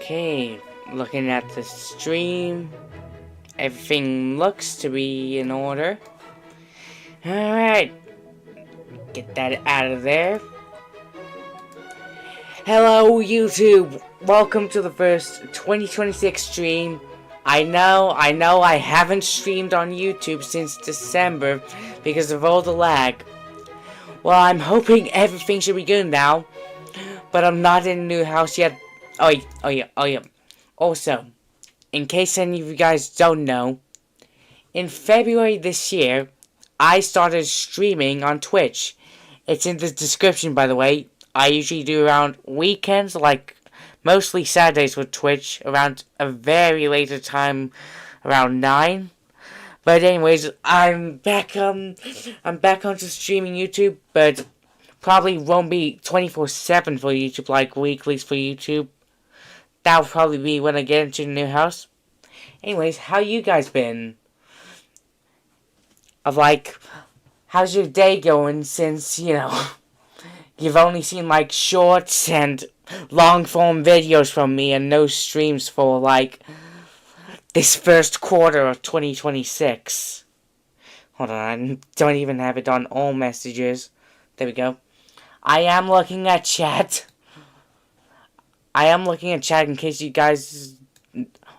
Okay, looking at the stream, everything looks to be in order. Alright, get that out of there. Hello YouTube, welcome to the first 2026 stream. I know I haven't streamed on YouTube since December because of all the lag. Well, I'm hoping everything should be good now, but I'm not in a new house yet. Oh yeah. Also, in case any of you guys don't know, in February this year, I started streaming on Twitch. It's in the description, by the way. I usually do around weekends, like mostly Saturdays with Twitch, around a very later time, around 9. But anyways, I'm back onto streaming YouTube, but probably won't be 24/7 for YouTube, like weeklies for YouTube. That'll probably be when I get into the new house. Anyways, how you guys been? How's your day going since, you've only seen, shorts and long-form videos from me and no streams for, this first quarter of 2026. Hold on, I don't even have it on all messages. There we go. I am looking at chat. In case you guys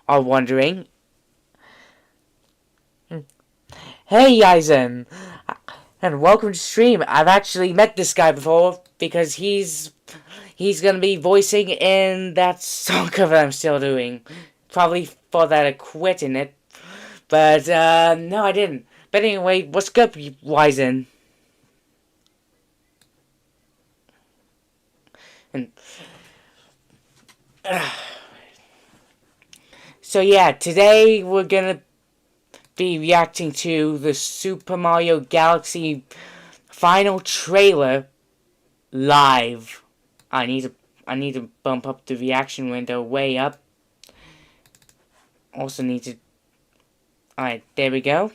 are wondering. Hey, Eisen! And welcome to stream. I've actually met this guy before because he's gonna be voicing in that song cover I'm still doing. Probably for that I quit in it. But, no, I didn't. But anyway, what's good, Eisen? And so yeah, today we're gonna be reacting to the Super Mario Galaxy final trailer live. I need to bump up the reaction window way up. Also need to. Alright, there we go.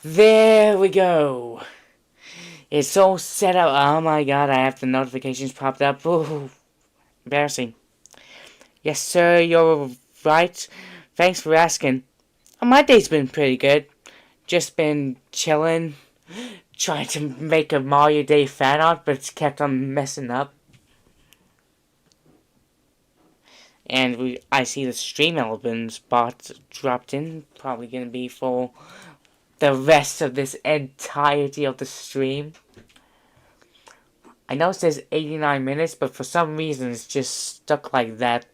There we go. It's all set up. Oh my god, I have the notifications popped up. Ooh, embarrassing. Yes, sir, you're right. Thanks for asking. Oh, my day's been pretty good. Just been chilling. Trying to make a Mario Day fan art, but it's kept on messing up. And I see the stream elements bot dropped in. Probably gonna be for the rest of this entirety of the stream. I know it says 89 minutes, but for some reason it's just stuck like that.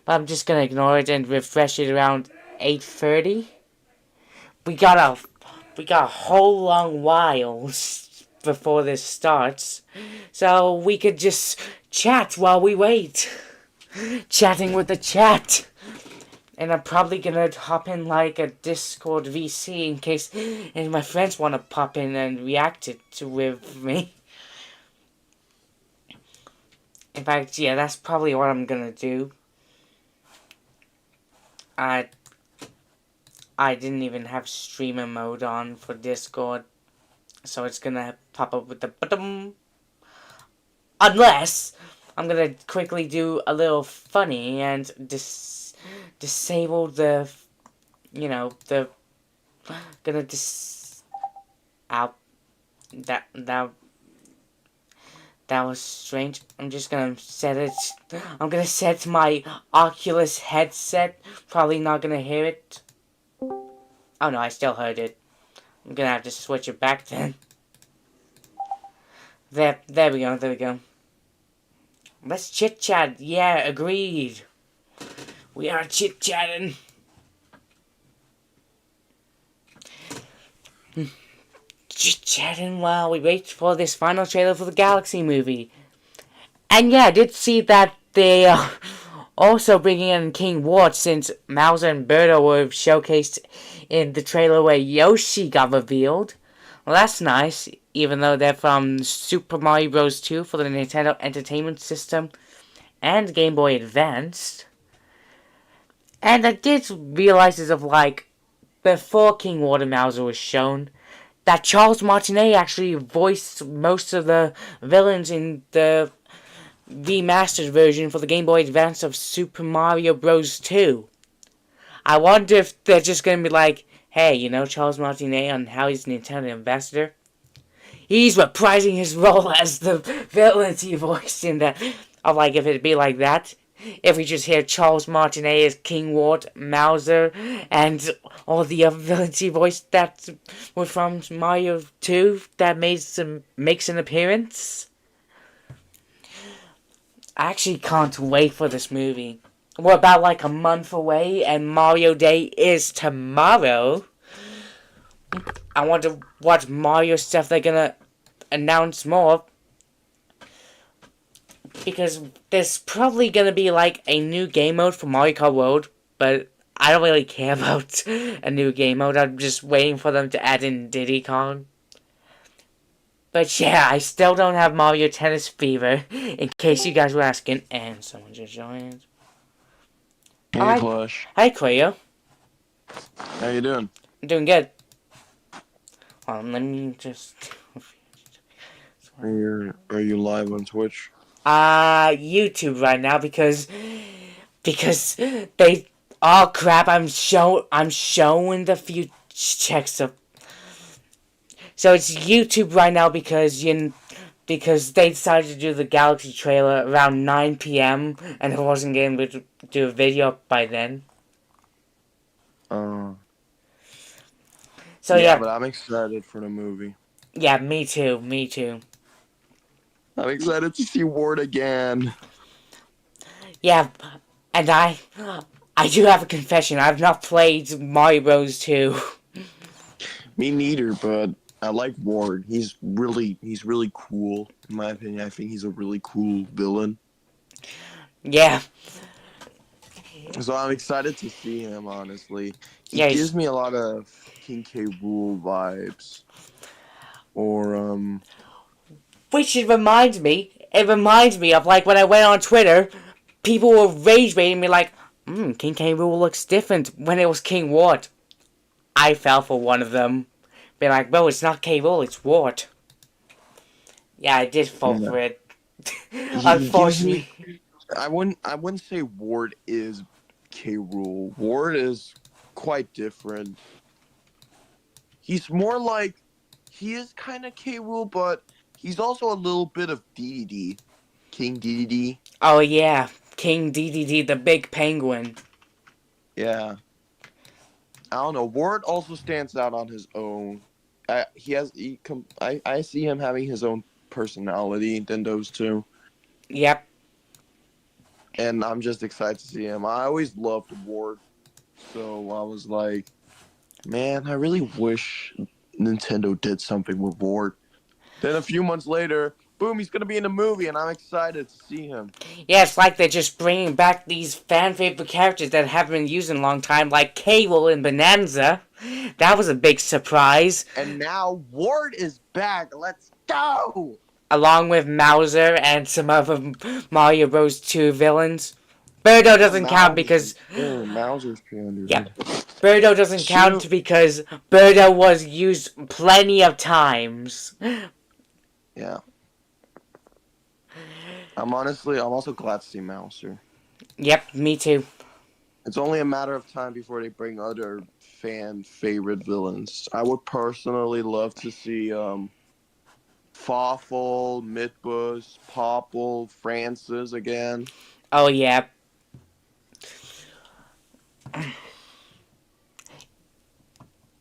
But I'm just gonna ignore it and refresh it around 8:30. We got a whole long while before this starts, so we could just chat while we wait. Chatting with the chat. And I'm probably gonna hop in like a Discord VC in case any of my friends want to pop in and react with me. In fact, yeah, that's probably what I'm gonna do. I didn't even have streamer mode on for Discord, so it's gonna pop up with the bottom. Unless I'm gonna quickly do a little funny and disable the, out. That was strange. I'm just gonna set it. I'm gonna set my Oculus headset. Probably not gonna hear it. Oh no, I still heard it. I'm gonna have to switch it back then. There we go. Let's chit chat. Yeah, agreed. We are chit chatting. Chit-chatting while we wait for this final trailer for the Galaxy movie. And yeah, I did see that they are also bringing in King Wart, since Bowser and Birdo were showcased in the trailer where Yoshi got revealed. Well, that's nice, even though they're from Super Mario Bros. 2 for the Nintendo Entertainment System and Game Boy Advance. And I did realize as of before King Wart and Bowser was shown, that Charles Martinet actually voiced most of the villains in the remastered version for the Game Boy Advance of Super Mario Bros. 2. I wonder if they're just gonna be like, hey, you know Charles Martinet on how he's Nintendo ambassador? He's reprising his role as the villain he voiced in that. I'd like if it'd be like that. If we just hear Charles Martinet as King Wart, Mauser, and all the other villains he voiced that were from Mario 2 that makes an appearance. I actually can't wait for this movie. We're about like a month away, and Mario Day is tomorrow. I want to watch Mario stuff they're gonna announce more. Because there's probably gonna be like a new game mode for Mario Kart World, but I don't really care about a new game mode. I'm just waiting for them to add in Diddy Kong. But yeah, I still don't have Mario Tennis Fever, in case you guys were asking. And someone just joined. Hey, Clash. Hi, Cleo. How you doing? I'm doing good. Let me just... Are you live on Twitch? YouTube right now because they... Oh crap, I'm showing the few checks of... So it's YouTube right now because they decided to do the Galaxy trailer around 9 p.m. and I wasn't able to do a video by then. So yeah, but I'm excited for the movie. Yeah, me too. I'm excited to see Ward again. Yeah, and I do have a confession. I've not played Mario Bros. 2. Me neither, but I like Ward. He's really cool. In my opinion, I think he's a really cool villain. Yeah. So I'm excited to see him, honestly. He Yeah, gives me a lot of King K. Rool vibes. Or, Which it reminds me of like when I went on Twitter, people were rage baiting me like, King K. Rool looks different when it was King Wart. I fell for one of them. Be like, bro, it's not K. Rool, it's Wart. Yeah, I did fall for it. Unfortunately. I wouldn't say Ward is K. Rool. Ward is quite different. He's more like, he is kind of K. Rool, but he's also a little bit of DDD. King DDD. Oh yeah, King DDD, the big penguin. Yeah. I don't know. Ward also stands out on his own. I see him having his own personality than those two. Yep. And I'm just excited to see him. I always loved Ward. So I was like, man, I really wish Nintendo did something with Ward. Then a few months later, boom, he's going to be in a movie, and I'm excited to see him. Yeah, it's like they're just bringing back these fan-favorite characters that haven't been used in a long time, like Cable in Bonanza. That was a big surprise. And now Ward is back. Let's go! Along with Mauser and some other Mario Bros. 2 villains. Birdo doesn't count because... Mauser's underrated. Yeah. Birdo doesn't count because Birdo was used plenty of times. Yeah. I'm also glad to see Mauser. Yep, me too. It's only a matter of time before they bring other fan favorite villains. I would personally love to see Fawful, Midbus, Popple, Francis again. Oh yeah.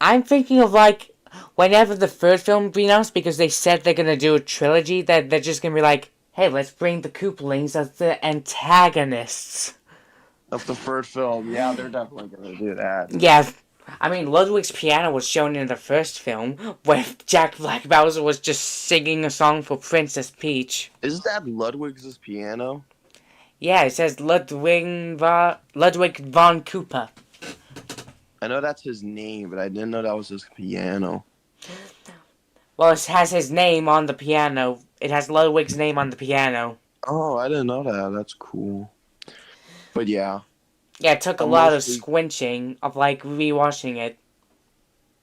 I'm thinking of like whenever the third film be announced, because they said they're gonna do a trilogy, that they're just gonna be like, hey, let's bring the Koopalings as the antagonists of the third film. Yeah, they're definitely gonna do that. Yeah, I mean, Ludwig's piano was shown in the first film, where Jack Black Bowser was just singing a song for Princess Peach. Is that Ludwig's piano? Yeah, it says Ludwig von Koopa. I know that's his name, but I didn't know that was his piano. Well, it has his name on the piano. It has Ludwig's name on the piano. Oh, I didn't know that. That's cool. But yeah. Yeah, it took a lot of squinching of, like, rewatching it.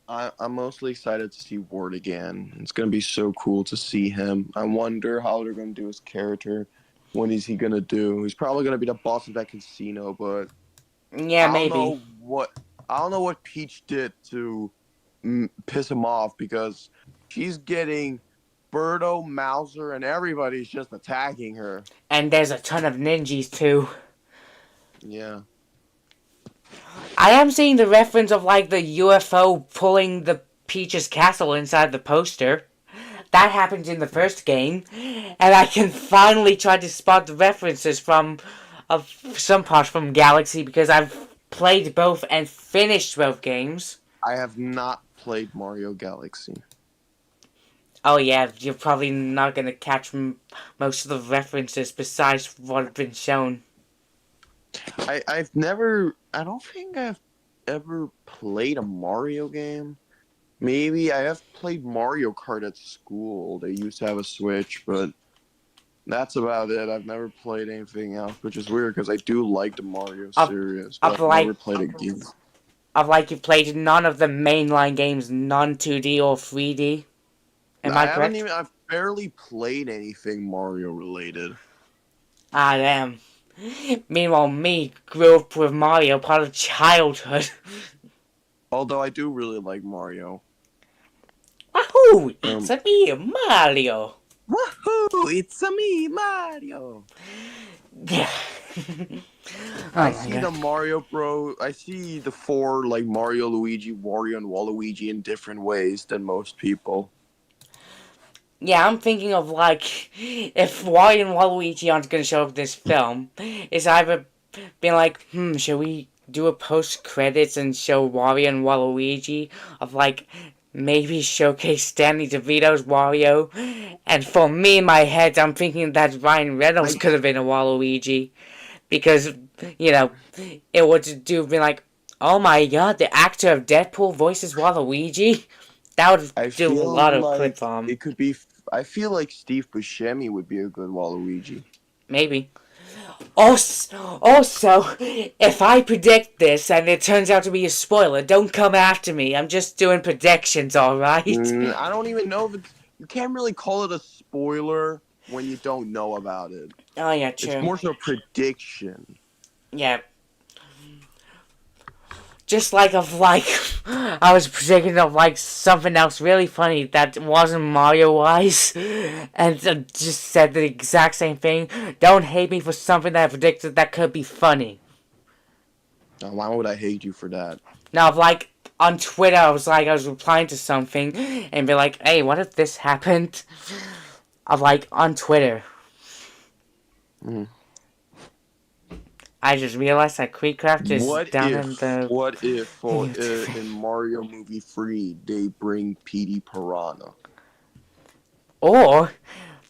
I'm mostly excited to see Ward again. It's going to be so cool to see him. I wonder how they're going to do his character. When is he gonna do? He's probably gonna be the boss of that casino, but Yeah, I don't maybe. know what Peach did to piss him off because she's getting Birdo, Mauser, and everybody's just attacking her. And there's a ton of ninjas too. Yeah. I am seeing the reference of like the UFO pulling the Peach's castle inside the poster. That happens in the first game, and I can finally try to spot the references from some parts from Galaxy because I've played both and finished both games. I have not played Mario Galaxy. Oh yeah, you're probably not gonna catch most of the references besides what have been shown. I don't think I've ever played a Mario game. Maybe I have played Mario Kart at school. They used to have a Switch, but that's about it. I've never played anything else, which is weird because I do like the Mario series, but I've I've never like played a game. I've like you played none of the mainline games, non 2D or 3D. Am I correct? I've barely played anything Mario related. I am. Meanwhile, me grew up with Mario, part of childhood. Although I do really like Mario. Wahoo! It's a me, Mario. Woohoo! It's a me, Mario. Yeah. I see the Mario Bro. I see the four like Mario, Luigi, Wario, and Waluigi in different ways than most people. Yeah, I'm thinking of like if Wario and Waluigi aren't gonna show up in this film, it's either being like, should we do a post credits and show Wario and Waluigi of like maybe showcase Danny DeVito's Wario? And for me in my head, I'm thinking that Ryan Reynolds could have been a Waluigi because it would be like, oh my god, the actor of Deadpool voices Waluigi. That would do a lot of clip on. It could be. I feel like Steve Buscemi would be a good Waluigi. Maybe. Also, if I predict this and it turns out to be a spoiler, don't come after me. I'm just doing predictions, alright? I don't even know if you can't really call it a spoiler when you don't know about it. Oh, yeah, true. It's more so a prediction. Yeah. Just like I was predicting of like something else really funny that wasn't Mario-wise, and just said the exact same thing. Don't hate me for something that I predicted that could be funny. Why would I hate you for that? Now, like on Twitter, I was replying to something and be like, "Hey, what if this happened?" On Twitter. I just realized that Creekcraft is down in the... What if in Mario Movie 3 they bring Petey Piranha? Or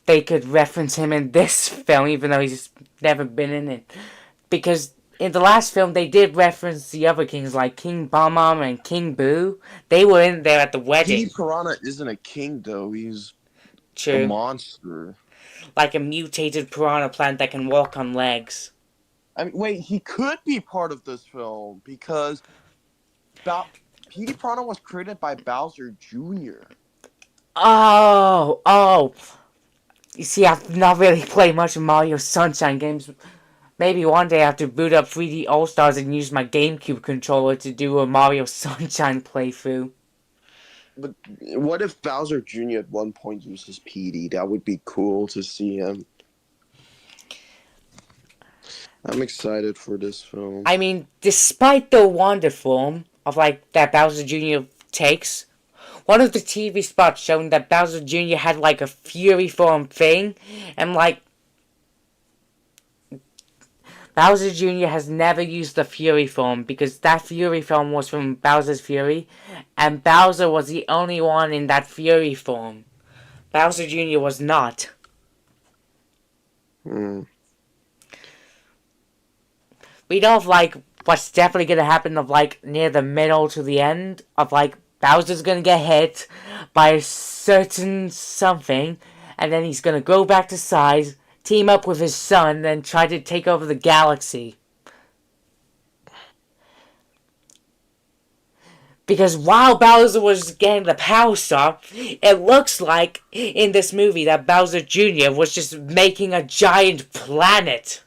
they could reference him in this film even though he's never been in it. Because in the last film they did reference the other kings like King Bob-omb and King Boo. They were in there at the wedding. Petey Piranha isn't a king though, he's True. a monster. Like a mutated piranha plant that can walk on legs. I mean, wait, he could be part of this film because Petey Piranha was created by Bowser Jr. Oh. You see, I've not really played much of Mario Sunshine games. Maybe one day I have to boot up 3D All-Stars and use my GameCube controller to do a Mario Sunshine playthrough. But what if Bowser Jr. at one point uses Petey? That would be cool to see him. I'm excited for this film. I mean, despite the wonder form of that Bowser Jr. takes, one of the TV spots showing that Bowser Jr. had a Fury form thing, and Bowser Jr. has never used the Fury form because that Fury form was from Bowser's Fury, and Bowser was the only one in that Fury form. Bowser Jr. was not. We know of what's definitely gonna happen of near the middle to the end of Bowser's gonna get hit by a certain something, and then he's gonna go back to size, team up with his son, then try to take over the galaxy. Because while Bowser was getting the Power Star, it looks like in this movie that Bowser Jr. was just making a giant planet.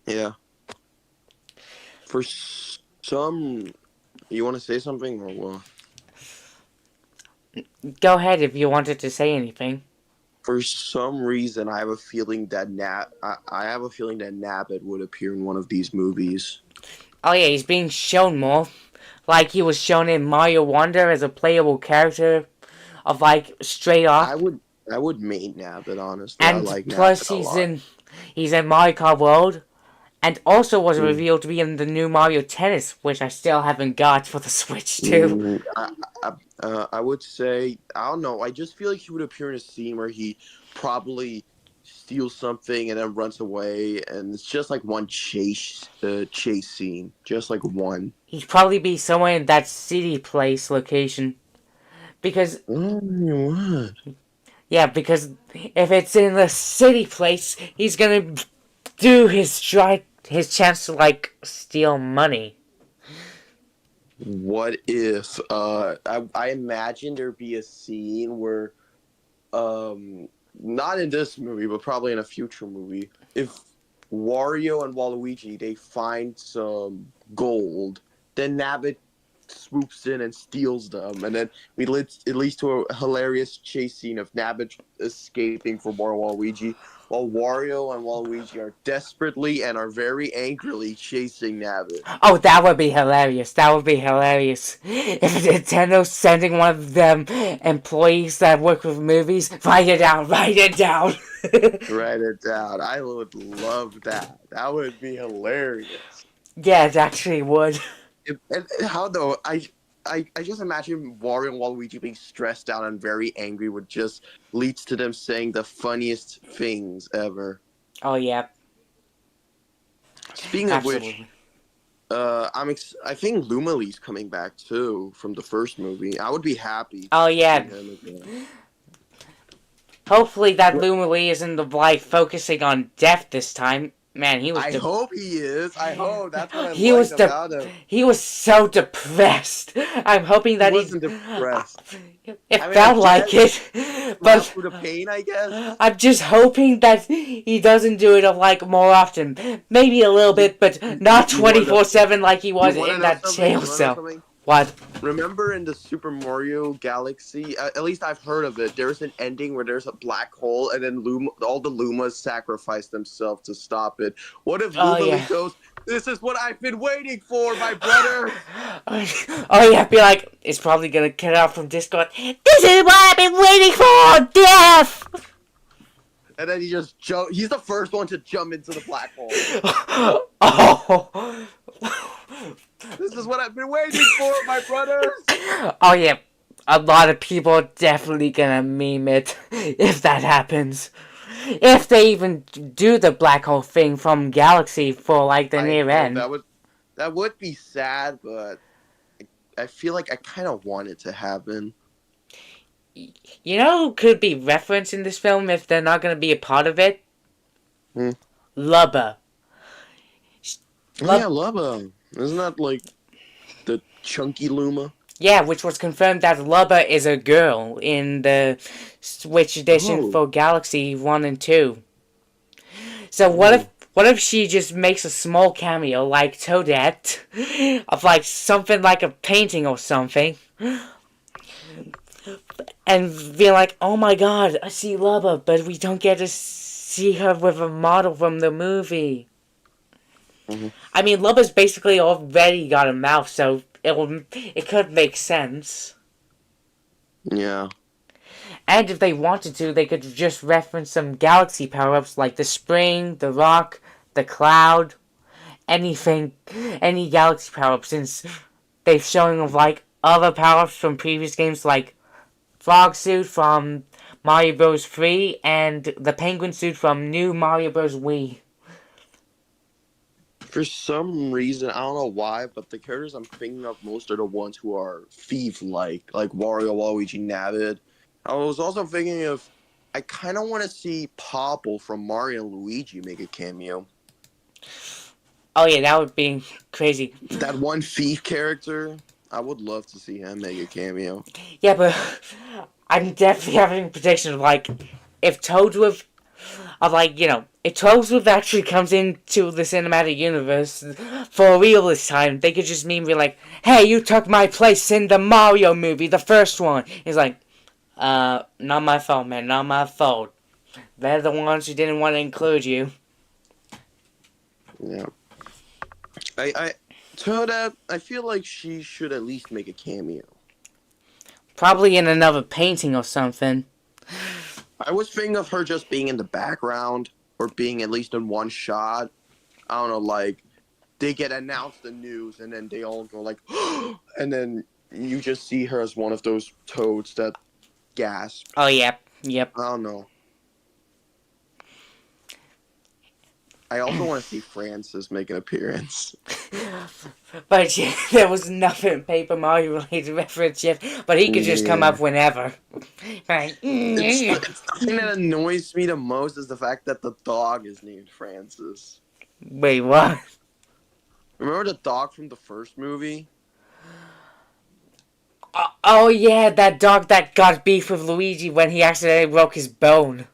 Yeah. For some, you want to say something or what? Go ahead if you wanted to say anything. For some reason, I have a feeling that I have a feeling that Nabbit would appear in one of these movies. Oh yeah, he's being shown more. Like he was shown in Mario Wonder as a playable character of like straight I up. would I would main Nabbit, honestly. I And like plus Nabbit a lot. he's in Mario Kart World. And also was Mm. revealed to be in the new Mario Tennis, which I still haven't got for the Switch too. Mm, I would say I don't know. I just feel like he would appear in a scene where he probably steals something and then runs away, and it's just like one chase scene, just like one. He'd probably be somewhere in that city place location. Because, Oh, what? yeah, because if it's in the city place, he's gonna do his chance to, like, steal money. What if I imagine there'd be a scene where not in this movie but probably in a future movie, if Wario and Waluigi they find some gold, then Nabbit swoops in and steals them, and then it leads to a hilarious chase scene of Nabbit escaping from Waluigi, while Wario and Waluigi are desperately and are very angrily chasing Nabbit. Oh, that would be hilarious. That would be hilarious. If Nintendo's sending one of them employees that work with movies, write it down, write it down. Write it down. I would love that. That would be hilarious. Yeah, it actually would. And how though? I just imagine Wario and Waluigi being stressed out and very angry would just leads to them saying the funniest things ever. Oh, yeah. Speaking of which, I think Lumalee's coming back too from the first movie. I would be happy. Oh, yeah. To see him again. Hopefully that Lumalee isn't like focusing on death this time. Man, he was. I hope he is. I hope that's what I he liked was about him. He was so depressed. I'm hoping that he wasn't depressed. It felt like it, but through the pain, I guess. I'm just hoping that he doesn't do it like more often. Maybe a little bit, but not 24/7 like he was in that jail cell. What? Remember in the Super Mario Galaxy, at least I've heard of it, there's an ending where there's a black hole and then all the Lumas sacrifice themselves to stop it. What if Luma goes, "This is what I've been waiting for, my brother"? Oh yeah, be like, it's probably gonna cut out from Discord. This is what I've been waiting for, death! And then he just he's the first one to jump into the black hole. Oh. This is what I've been waiting for, my brothers! Oh yeah, a lot of people are definitely gonna meme it if that happens. If they even do the black hole thing from Galaxy for like the near end. That would be sad, but I feel like I kind of want it to happen. You know who could be referenced in this film if they're not gonna be a part of it? Lubba. Yeah, Lubba. Isn't that like the chunky Luma? Yeah, which was confirmed that Lubba is a girl in the Switch edition for Galaxy 1 and 2. So what if she just makes a small cameo like Toadette of like something like a painting or something? And be like, oh my god, I see Lubba, but we don't get to see her with a model from the movie. I mean, Lubba's basically already got a mouth, so it could make sense. Yeah. And if they wanted to, they could just reference some galaxy power-ups like the spring, the rock, the cloud, anything, any galaxy power-up, since they've shown of like other power-ups from previous games like Frog Suit from Mario Bros. 3 and the Penguin Suit from New Mario Bros. Wii. For some reason, I don't know why, but the characters I'm thinking of most are the ones who are thief-like Wario, Waluigi, Nabbit. I was also thinking of, I kind of want to see Popple from Mario and Luigi make a cameo. Oh yeah, that would be crazy. That one thief character, I would love to see him make a cameo. Yeah, but I'm definitely having a prediction of, like, if Toadwoof, if Toadwoof actually comes into the cinematic universe for real this time, they could just mean be like, hey, you took my place in the Mario movie, the first one. He's like, not my fault, man, not my fault. They're the ones who didn't want to include you. Yeah. I Toadette, I feel like she should at least make a cameo. Probably in another painting or something. I was thinking of her just being in the background or being at least in one shot. I don't know, like they get announced the news and then they all go like, and then you just see her as one of those toads that gasp. Oh, yep. Yep. I don't know. I also want to see Francis make an appearance. But yeah, there was nothing Paper Mario related reference yet, but he could just come up whenever. Right. The thing that annoys me the most is the fact that the dog is named Francis. Wait, what? Remember the dog from the first movie? Oh yeah, that dog that got beef with Luigi when he accidentally broke his bone.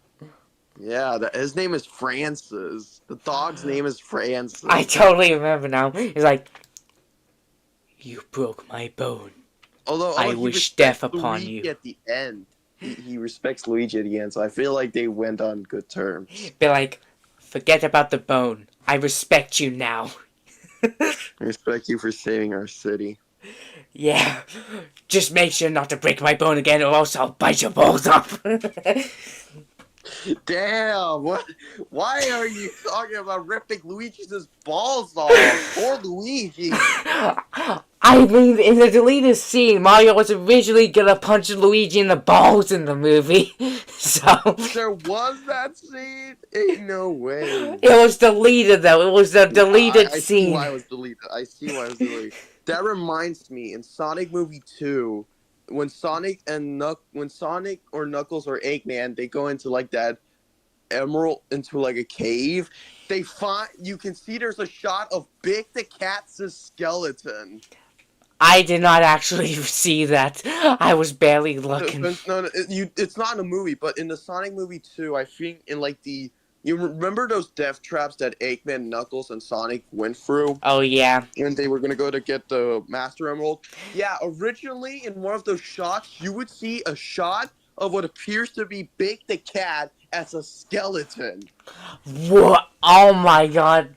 Yeah, his name is Francis. The dog's name is Francis. I totally remember now. He's like, you broke my bone. Although I wish death upon Luigi you. At the end, he respects Luigi at the end, so I feel like they went on good terms. Be like, forget about the bone. I respect you now. I respect you for saving our city. Yeah, just make sure not to break my bone again, or else I'll bite your balls off. Damn! What? Why are you talking about ripping Luigi's balls off? Poor Luigi. I mean, in the deleted scene, Mario was originally gonna punch Luigi in the balls in the movie. So There was that scene? Ain't no way. it was deleted, though. It was a deleted I scene. see why it was deleted. I see why it was deleted. That reminds me, in Sonic Movie 2, when Sonic or Knuckles or Eggman, they go into like that emerald into like a cave. You can see there's a shot of Big the Cat's skeleton. I did not actually see that. I was barely looking. No, it's not in the movie, but in the Sonic Movie 2, I think in like you remember those death traps that Eggman, Knuckles, and Sonic went through? Oh, yeah. When they were going to go to get the Master Emerald? Yeah, originally in one of those shots, you would see a shot of what appears to be Big the Cat as a skeleton. What? Oh my god.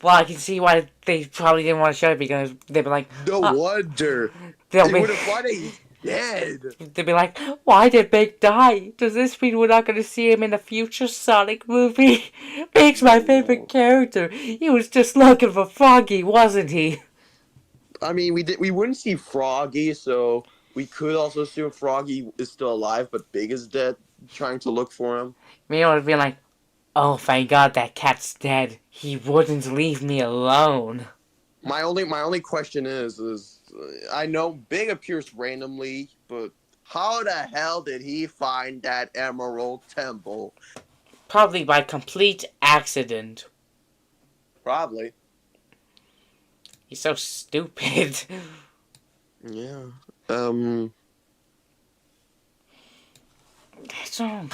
Well, I can see why they probably didn't want to show it, because they'd be like, No wonder. They'll They be- would have thought he's dead. they'd be like, why did Big die? Does this mean we're not going to see him in a future Sonic movie? Big's my favorite character. He was just looking for Froggy, wasn't he? I mean, we wouldn't see Froggy, so we could also assume Froggy is still alive, but Big is dead, trying to look for him. Me would be like, oh, thank God that cat's dead. He wouldn't leave me alone. My only question is I know Big appears randomly, but how the hell did he find that Emerald Temple? Probably by complete accident. Probably. He's so stupid. Yeah. So,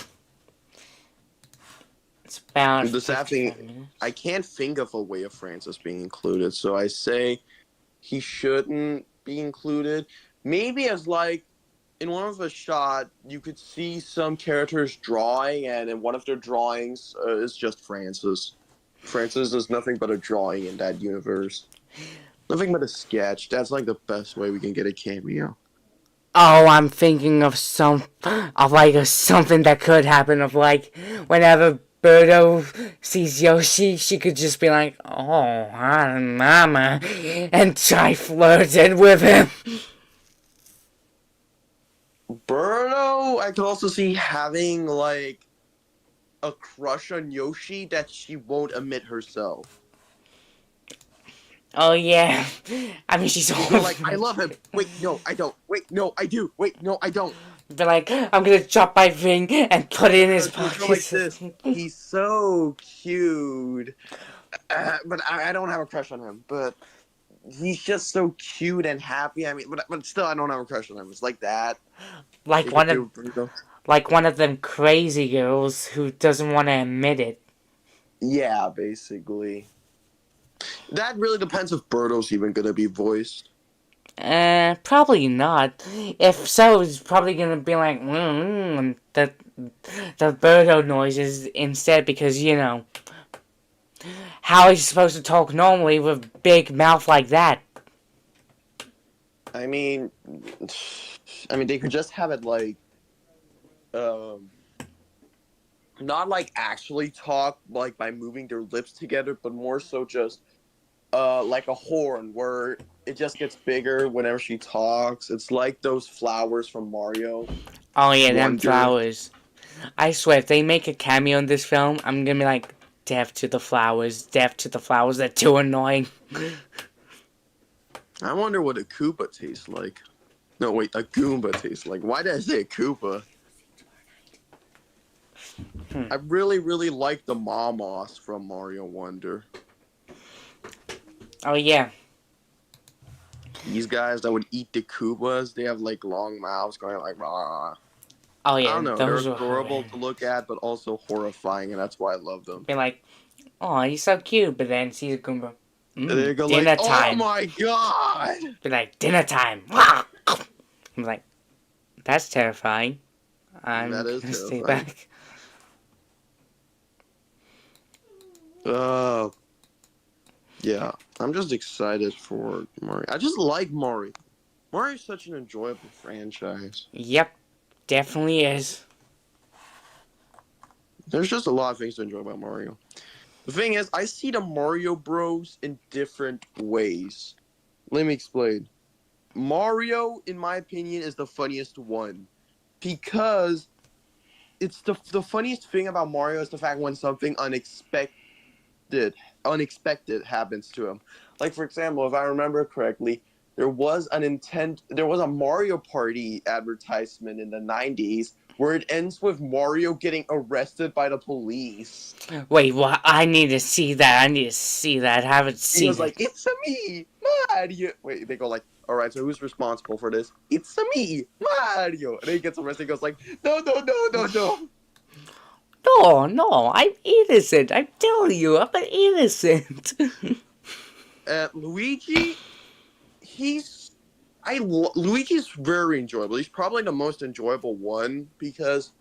it's about The sad 55 thing, minutes. I can't think of a way of Francis being included, so I say he shouldn't be included. Maybe as like in one of the shot, you could see some characters drawing, and in one of their drawings is just Francis. Francis is nothing but a drawing in that universe. Nothing but a sketch. That's like the best way we can get a cameo. Oh, I'm thinking of something that could happen, of like, whenever Birdo sees Yoshi, she could just be like, oh, hi, mama, and try flirting with him. Birdo, I could also see having like a crush on Yoshi that she won't admit herself. Oh, yeah. I mean, she's She'll be like, I love him. Wait, no, I don't. Wait, no, I do. Wait, no, I don't. Be like, I'm gonna drop my ring and put it in his She'll pocket. go like this. He's so cute. But I don't have a crush on him. But he's just so cute and happy. I mean, but still, I don't have a crush on him. It's like that. Like They could one of do Bruno. like one of them crazy girls who doesn't want to admit it. Yeah, basically. That really depends if Birdo's even gonna be voiced. Probably not. If so, it's probably gonna be like the birdo noises instead because how he's supposed to talk normally with big mouth like that. I mean, they could just have it like, um, not like actually talk like by moving their lips together, but more so just like a horn where it just gets bigger whenever she talks. It's like those flowers from Mario Oh yeah, them Wonder. flowers. I swear, if they make a cameo in this film, I'm gonna be like, death to the flowers, death to the flowers. They're too annoying. I wonder what a Koopa tastes like. No, wait, a Goomba tastes like. Why did I say a Koopa? I really, really like the Mamos from Mario Wonder. Oh yeah. These guys that would eat the Koopas, they have like long mouths going like, rah. Oh I yeah, don't know. They're those were adorable hilarious. to look at, but also horrifying, and that's why I love them. Be like, oh, he's so cute, but then sees a Goomba. And they go like, Dinner "Oh time. my god!" Be like, dinner time. I'm like, that's terrifying. I'm That is gonna stay terrifying. back. Yeah. I'm just excited for Mario. I just like Mario. Mario's such an enjoyable franchise. Yep, definitely is. There's just a lot of things to enjoy about Mario. The thing is, I see the Mario Bros in different ways. Let me explain. Mario, in my opinion, is the funniest one because it's the funniest thing about Mario is the fact when something unexpected happens to him. Like for example, if I remember correctly, there was a Mario Party advertisement in the 90s where it ends with Mario getting arrested by the police. Wait, what? I need to see that. I need to see that. I haven't He seen was it. like, "It's a me, Mario." Wait, they go like, "All right, so who's responsible for this?" "It's a me, Mario." And then he gets arrested. He goes like, "No, no, no, no, no." No, no, I'm innocent. I'm telling you, I'm innocent. Luigi, Luigi's very enjoyable. He's probably the most enjoyable one because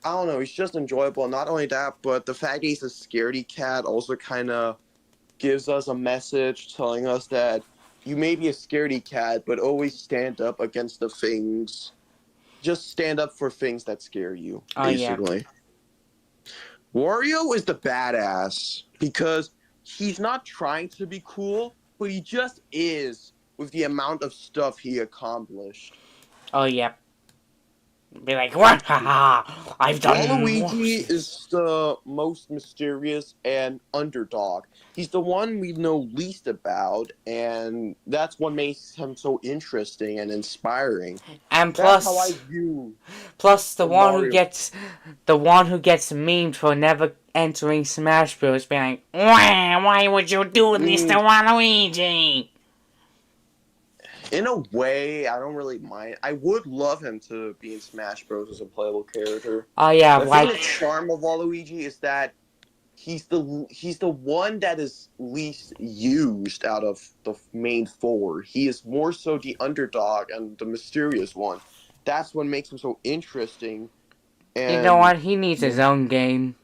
I don't know. He's just enjoyable. Not only that, but the fact that he's a scaredy cat also kind of gives us a message telling us that you may be a scaredy cat, but always stand up against the things. Just stand up for things that scare you, Oh, yeah. basically. Wario is the badass because he's not trying to be cool, but he just is with the amount of stuff he accomplished. Oh, yeah. Be like, what? Haha, I've done Waluigi worse. is the most mysterious and underdog. He's the one we know least about, and that's what makes him so interesting and inspiring. And That's how I plus, view the the one who Mario. gets, memed for never entering Smash Bros. Being like, why would you do this to Mm, Waluigi? in a way, I don't really mind. I would love him to be in Smash Bros. As a playable character. Oh, yeah, But I think like, the charm of Waluigi is that he's the one that is least used out of the main four. He is more so the underdog and the mysterious one. That's what makes him so interesting. you know And what? He needs his own game.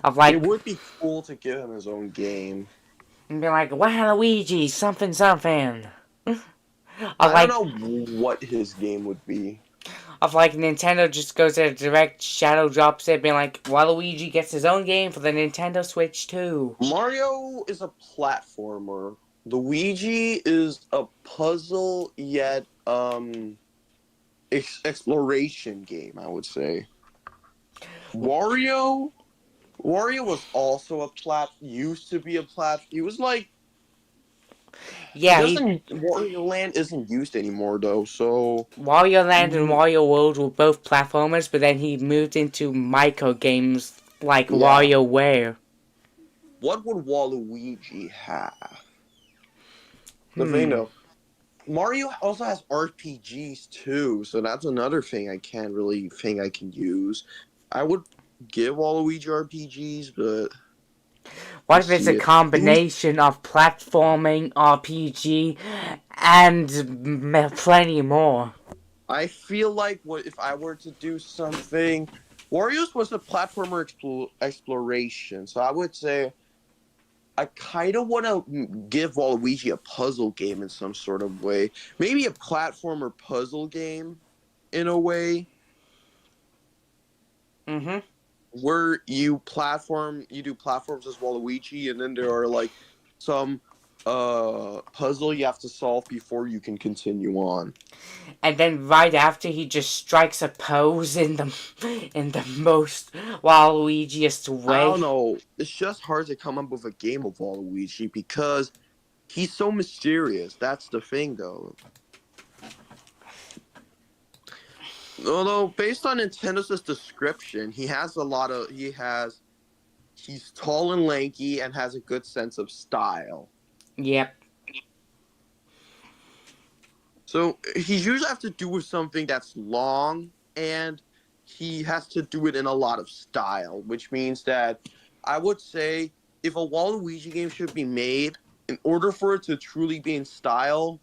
Of it like, would be cool to give him his own game. and be like, Waluigi, something, something. Of I don't like, know what his game would be. Nintendo just goes to a direct shadow drops it, being like, Waluigi gets his own game for the Nintendo Switch too. Mario is a platformer. Luigi is a puzzle yet exploration game, I would say. Wario was also used to be a he was like, Yeah, Wario Land isn't used anymore though, so. Wario Land and Wario World were both platformers, but then he moved into micro games like Yeah. WarioWare. What would Waluigi have? The thing though, Mario also has RPGs too, so that's another thing I can't really think I can use. I would give Waluigi RPGs, but What we'll if it's a see it. Things combination of platforming, RPG, and plenty more? I feel like what if I were to do something. Wario's was a platformer exploration, so I would say I kind of want to give Waluigi a puzzle game in some sort of way. Maybe a platformer puzzle game in a way Mm-hmm. where you do platforms as Waluigi, and then there are like some puzzle you have to solve before you can continue on. And then right after he just strikes a pose in the most Waluigiest I way. don't know. It's just hard to come up with a game of Waluigi because he's so mysterious. That's the thing, though. Although, based on Nintendo's description, he's tall and lanky and has a good sense of style. Yep. So he's usually have to do with something that's long, and he has to do it in a lot of style, which means that I would say if a Waluigi game should be made, in order for it to truly be in style,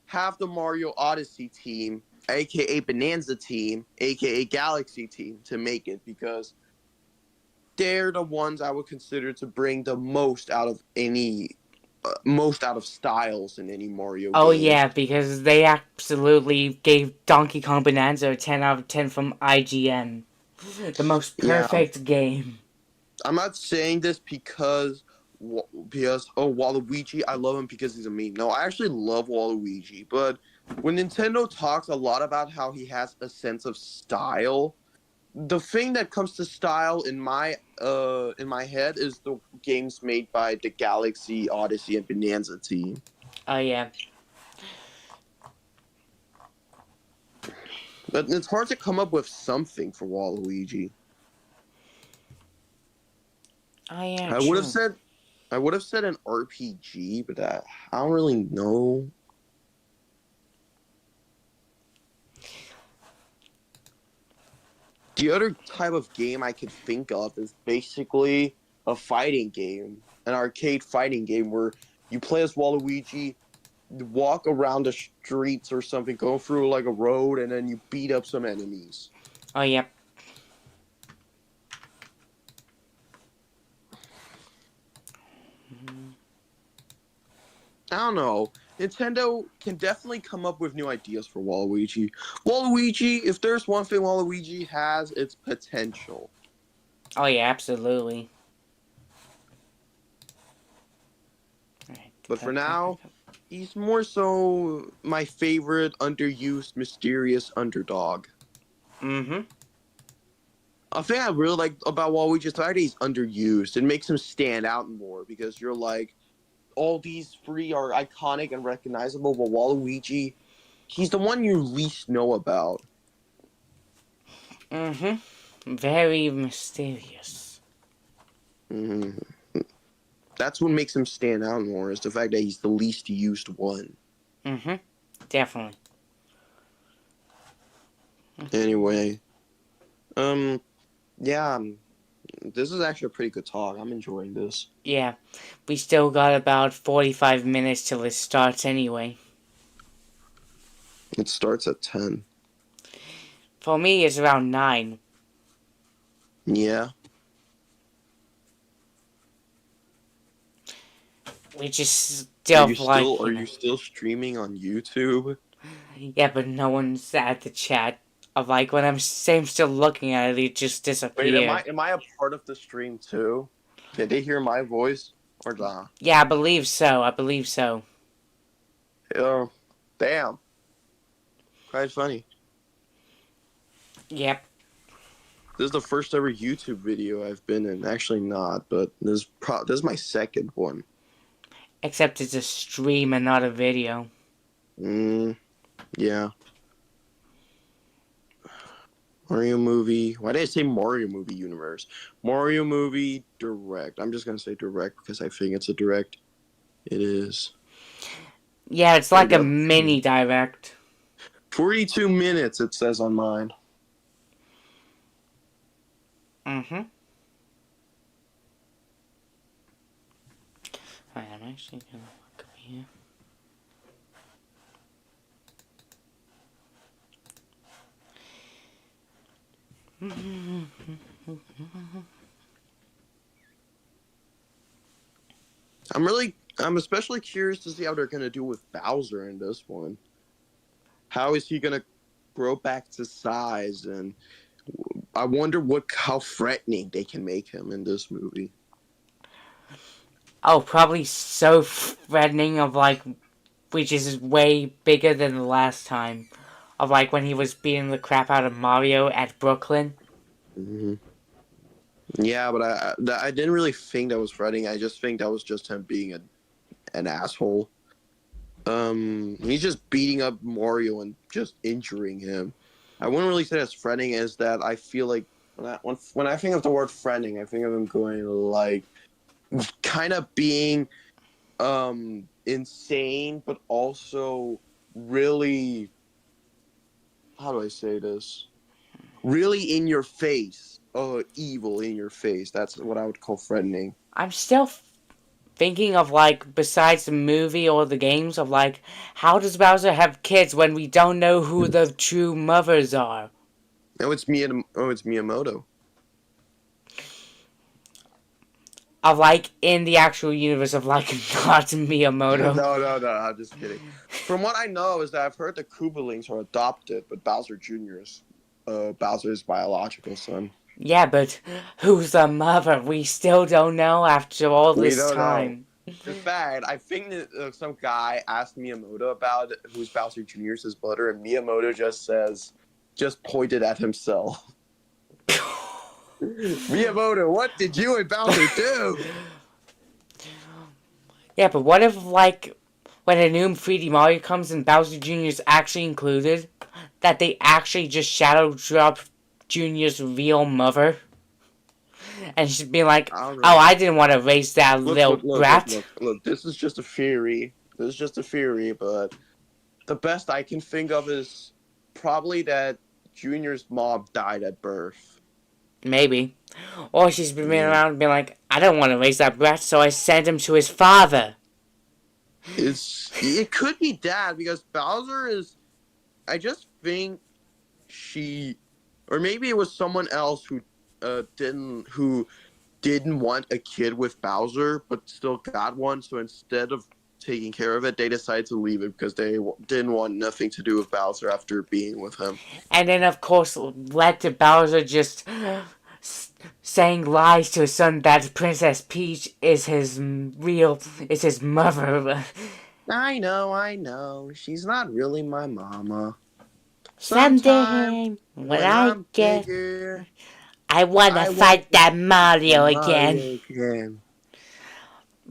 have the Mario Odyssey team, aka Bonanza team, aka Galaxy team, to make it, because they're the ones I would consider to bring the most out of styles in any Mario Oh game. yeah, because they absolutely gave Donkey Kong Bonanza a 10 out of 10 from IGN. The most Yeah, perfect game. I'm not saying this because Waluigi, I love him because he's a meme. No, I actually love Waluigi, but when Nintendo talks a lot about how he has a sense of style, the thing that comes to style in my head is the games made by the Galaxy, Odyssey, and Bonanza team. Oh yeah. But it's hard to come up with something for Waluigi. Oh yeah, I would have true. said I would have said an RPG, but I don't really know. The other type of game I could think of is basically a fighting game, an arcade fighting game where you play as Waluigi, walk around the streets or something, go through like a road, and then you beat up some enemies. Oh yep. I don't know. Nintendo can definitely come up with new ideas for Waluigi. Waluigi, if there's one thing Waluigi has, it's potential. Oh yeah, absolutely. But for now, he's more so my favorite underused, mysterious underdog. Mm-hmm. A thing I really like about Waluigi is the fact that he's underused. It makes him stand out more because you're like, all these three are iconic and recognizable, but Waluigi, he's the one you least know about. Mm-hmm. Very mysterious. Mm-hmm. That's what makes him stand out more, is the fact that he's the least used one. Mm-hmm. Definitely. Anyway, um, yeah, this is actually a pretty good talk. I'm enjoying this. Yeah. We still got about 45 minutes till it starts anyway. It starts at 10. For me, it's around 9. Yeah. Which is still like, Are you still streaming on YouTube? yeah, but no one's at the chat. Of like, when I'm still looking at it, it just Wait, disappeared. am I a part of the stream too? Can they hear my voice or not? Yeah, I believe so. I believe so. Oh, damn. Quite funny. Yep. This is the first ever YouTube video I've been in. Actually, not, but this is my second one. Except it's a stream and not a video. Yeah. Mario movie. Why did I say Mario movie universe? Mario movie direct. I'm just gonna say direct because I think it's a direct. It is. Yeah, it's There you like a go. mini direct. 42 minutes, it says on mine. Mm-hmm. Alright, I'm actually gonna look over here. I'm especially curious to see how they're gonna do with Bowser in this one. How is he gonna grow back to size? And I wonder how threatening they can make him in this movie. Oh, probably so threatening of like, which is way bigger than the last time. Of like when he was beating the crap out of Mario at Brooklyn. Hmm. Yeah, but I didn't really think that was threatening. I just think that was just him being an asshole. He's just beating up Mario and just injuring him. I wouldn't really say that's threatening. Is that I feel like when I think of the word threatening, I think of him going like kind of being insane, but also really, how do I say this? Really in your face. Evil in your face. That's what I would call threatening. I'm still thinking of like, besides the movie or the games, of like, how does Bowser have kids when we don't know who the true mothers are? It's Miyamoto. Of like, in the actual universe of like, not No, Miyamoto. no. I'm just kidding. From what I know is that I've heard the Koopalings are adopted, but Bowser Jr. is Bowser's biological son. Yeah, but who's the mother? We still don't know after all We this don't know. time. In fact, I think that some guy asked Miyamoto about who's Bowser Jr.'s brother, and Miyamoto just pointed at himself. Miyamoto, what did you and Bowser do? Yeah, but what if, like, when a new 3D Mario comes and Bowser Jr. is actually included, that they actually just shadow drop Jr.'s real mother? And she's being like, I don't oh, know. I didn't want to raise that little brat. Look. This is just a theory. This is just a theory, but the best I can think of is probably that Junior's mom died at birth. Maybe. Or she's been Yeah. around and being like, I don't want to raise that brat, so I sent him to his father. It could be that because Bowser is. I just think she, or maybe it was someone else who didn't want a kid with Bowser, but still got one. So instead of taking care of it, they decided to leave it because they didn't want nothing to do with Bowser after being with him. And then, of course, led to Bowser just saying lies to his son that Princess Peach is is his mother. I know. She's not really my mama. Sometime Someday, when when I I'm get, bigger, I wanna I want fight that Mario again. Mario again.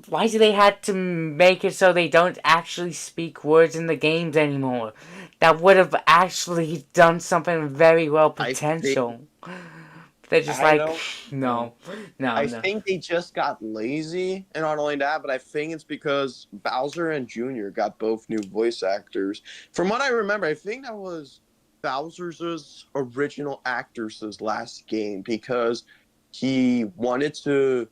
Why do they have to make it so they don't actually speak words in the games anymore? That would have actually done something very well I think potential. They're just I like, don't know. no, no, I no. think they just got lazy, and not only that, but I think it's because Bowser and Junior got both new voice actors. From what I remember, I think that was Bowser's original actor's last game because he wanted to,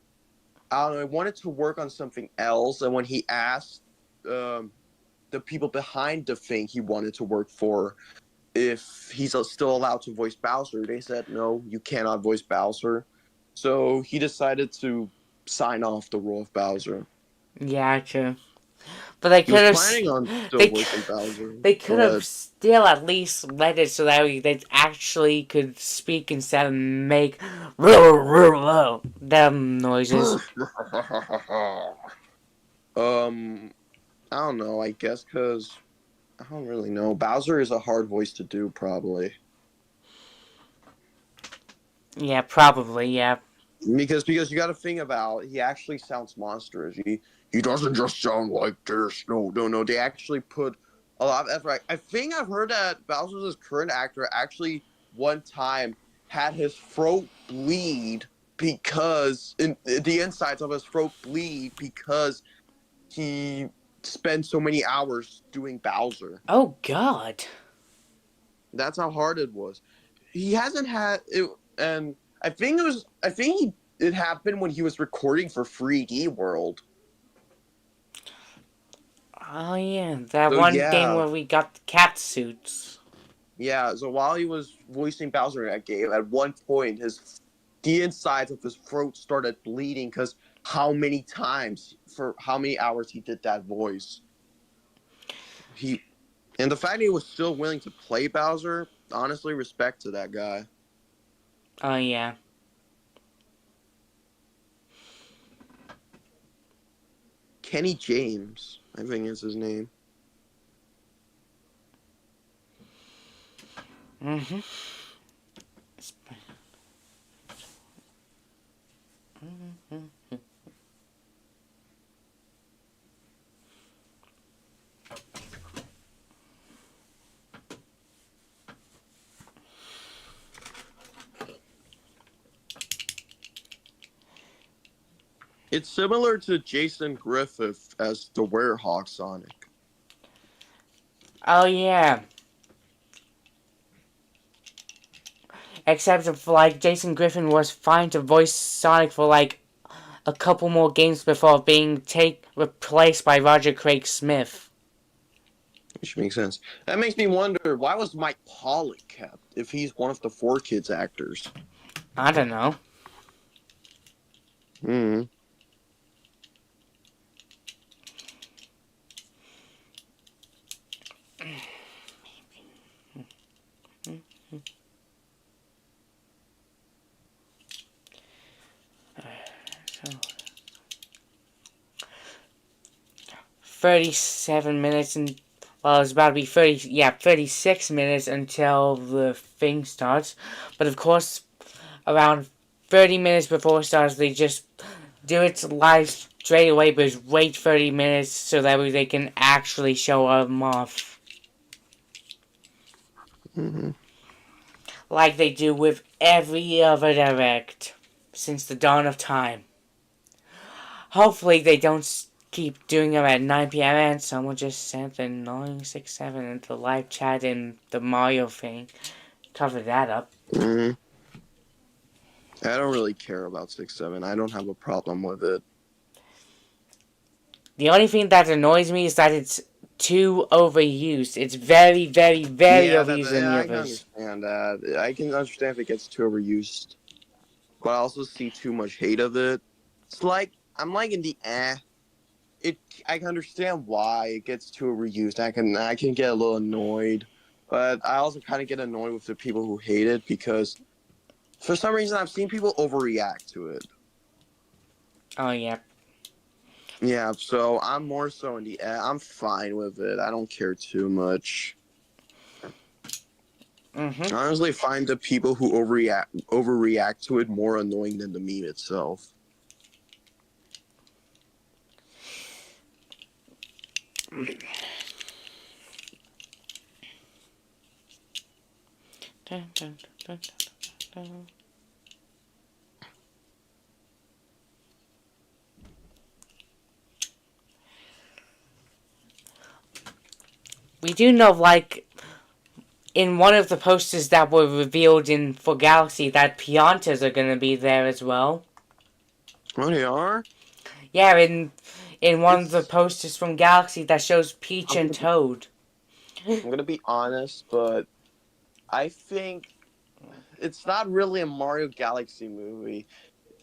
I don't know, he wanted to work on something else, and when he asked um, the people behind the thing he wanted to work for if he's still allowed to voice Bowser, they said no, you cannot voice Bowser. So he decided to sign off the role of Bowser. Gotcha. But they He was could have, planning on still they, voicing Bowser, they could have but still at least let it so that they actually could speak instead of make them noises. I don't know. I guess because I don't really know. Bowser is a hard voice to do, probably Yeah, probably. Yeah. because you got to think about he actually sounds monstrous. He doesn't just sound like this. No. They actually put a lot of effort. I think I've heard that Bowser's current actor actually one time had his throat bleed because in the insides of his throat bleed because he spend so many hours doing Bowser. Oh God. That's how hard it was. He hasn't had it, and I think it was. I think it happened when he was recording for 3D World. Oh yeah, that So one game yeah, where we got the cat suits. yeah. So while he was voicing Bowser in that game, at one point the insides of his throat started bleeding because how many times for how many hours he did that voice. He and the fact that he was still willing to play Bowser, honestly, respect to that guy. Oh yeah. Kenny James, I think is his name. Mm-hmm. 'It's similar to Jason Griffith as the Werehog Sonic. Oh yeah. Except for like Jason Griffin was fine to voice Sonic for like a couple more games before being replaced by Roger Craig Smith. Which makes sense. That makes me wonder, why was Mike Pollock kept if he's one of the 4 Kids actors? I don't know. Hmm. So 37 minutes and well, it's about to be 36 minutes until the thing starts. But of course, around 30 minutes before it starts, they just do it live straight away, but wait 30 minutes so that way they can actually show them off. Hmm. Like they do with every other direct since the dawn of time. Hopefully they don't keep doing them at 9 p.m. and someone just sent the 967 into the live chat in the Mario thing. Cover that up. Hmm. I don't really care about 6-7. I don't have a problem with it. The only thing that annoys me is that it's too overused. It's very, very, very Yeah, overused in the I can others. understand that. I can understand if it gets too overused, but I also see too much hate of it. It's like I'm like in the it. I can understand why it gets too overused. I can get a little annoyed, but I also kind of get annoyed with the people who hate it because for some reason I've seen people overreact to it. Oh, yeah. Yeah, so I'm more so in the I'm fine with it. I don't care too much. Mm-hmm. I honestly find the people who overreact to it more annoying than the meme itself. Dun, dun, dun, dun, dun. We do know, like, in one of the posters that were revealed for Galaxy, that Piantas are going to be there as well. Oh, they are? Yeah, in one of the It's posters from Galaxy that shows Peach I'm and gonna be Toad. I'm gonna be honest, but I think it's not really a Mario Galaxy movie.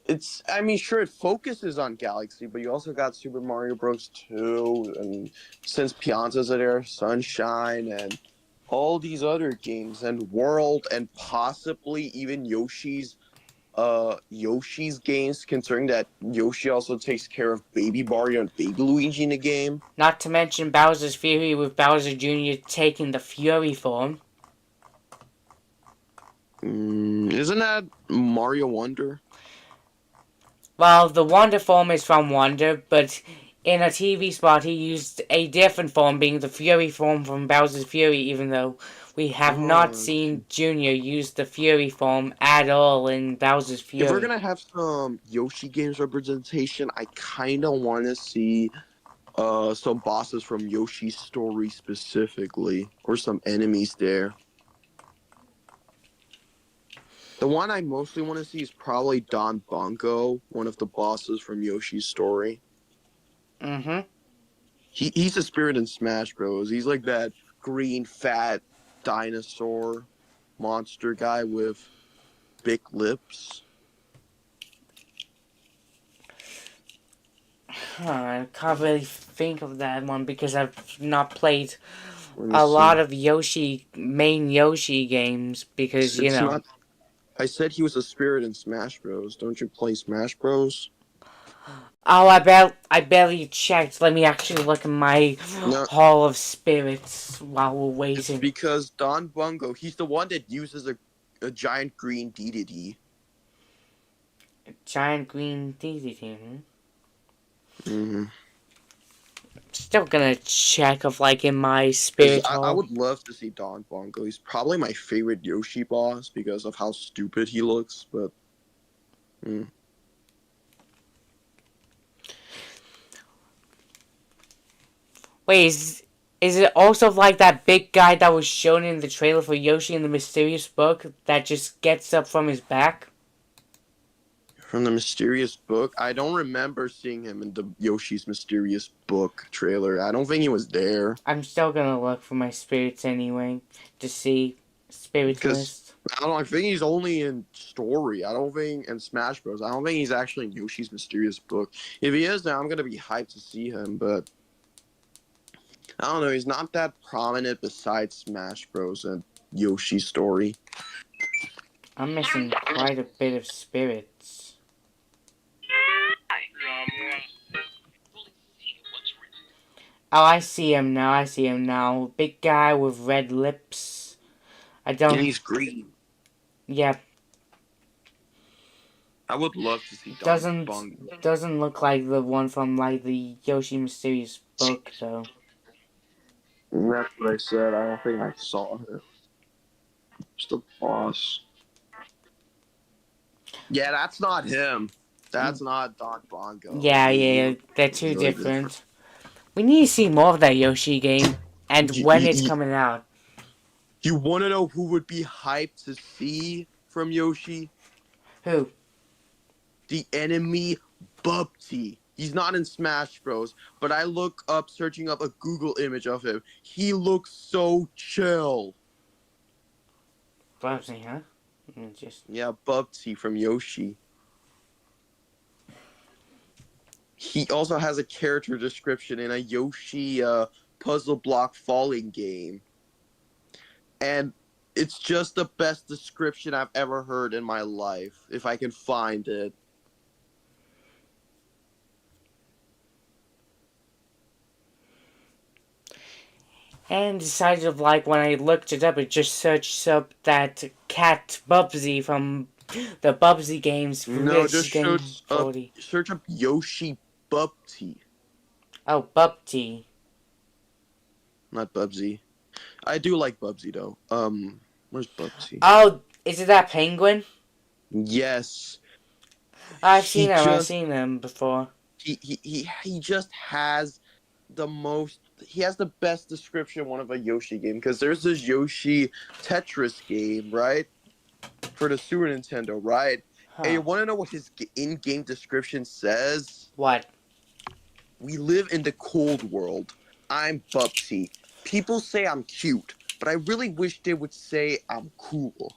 It's I mean, sure it focuses on Galaxy, but you also got Super Mario Bros. 2, and since Piantas are there, Sunshine, and all these other games, and World, and possibly even Yoshi's games, considering that Yoshi also takes care of Baby Mario and Baby Luigi in the game. Not to mention Bowser's Fury with Bowser Jr. taking the Fury form. Isn't that Mario Wonder? Well, the Wonder form is from Wonder, but in a TV spot he used a different form, being the Fury form from Bowser's Fury, even though we have not Oh, seen Junior use the Fury form at all in Bowser's if we're Fury. gonna have some Yoshi games representation, I kind of want to see some bosses from Yoshi's Story specifically, or some enemies there. The one I mostly want to see is probably Don Bongo, one of the bosses from Yoshi's Story. Mm-hmm. He's a spirit in Smash Bros. He's like that green, fat dinosaur monster guy with big lips. I can't really think of that one because I've not played Let me a see. lot of main Yoshi games because, It's not. I said he was a spirit in Smash Bros. Don't you play Smash Bros? Oh, I barely checked. Let me actually look in my No, Hall of Spirits while we're it's waiting. because Don Bungo, he's the one that uses a giant green DDD. Giant green DDT. Mm-hmm. Still gonna check of like in my Because Spirit I Hall. would love to see Don Bongo. He's probably my favorite Yoshi boss because of how stupid he looks. But Wait, is it also like that big guy that was shown in the trailer for Yoshi in the Mysterious Book that just gets up from his back? from the Mysterious Book, I don't remember seeing him in the Yoshi's Mysterious Book trailer. I don't think he was there I'm still gonna look for my spirits anyway to see spirits because list. I don't know. I think he's only in Story. I don't think in Smash Bros. I don't think he's actually in Yoshi's Mysterious Book. If he is, then I'm gonna be hyped to see him. But I don't know. He's not that prominent besides Smash Bros. And Yoshi's Story. I'm missing quite a bit of spirits. Oh, I see him now. I see him now. Big guy with red lips. I And don't. he's green. Yeah, I would love to see Don doesn't Bongo. doesn't look like the one from like the Yoshi Mysterious Book though. That's what I said. I don't think I saw him. Just a boss. Yeah, that's not him. That's not Don Bongo. Yeah, He yeah, looks they're too really different. different. We need to see more of that Yoshi game and You, when you, it's you, coming out. you want to know who would be hyped to see from Yoshi? Who? The enemy Bubsy. He's not in Smash Bros, but I look up, searching up a Google image of him. He looks so chill. Bubsy, huh? Just Yeah, Bubsy from Yoshi. He also has a character description in a Yoshi puzzle block falling game. And it's just the best description I've ever heard in my life, if I can find it. and decided of like when I looked it up, it just searched up that cat Bubsy from the Bubsy games for No, just this game 40. search up Yoshi Bubsy, Oh, Bubsy. not Bubsy. I do like Bubsy though. Where's Bubsy? Oh, is it that penguin? Yes, I've he seen him. I've just seen him before. he just has the most. He has the best description of one of a Yoshi game because there's this Yoshi Tetris game, right? For the Super Nintendo, right? And you Huh. want to know what his in-game description says? What? We live in the cold world. I'm Bubsy. People say I'm cute, but I really wish they would say I'm cool.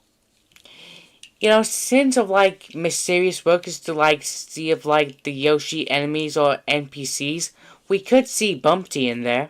You know, since of like mysterious workers to like see if like the Yoshi enemies or NPCs, we could see Bumpty in there.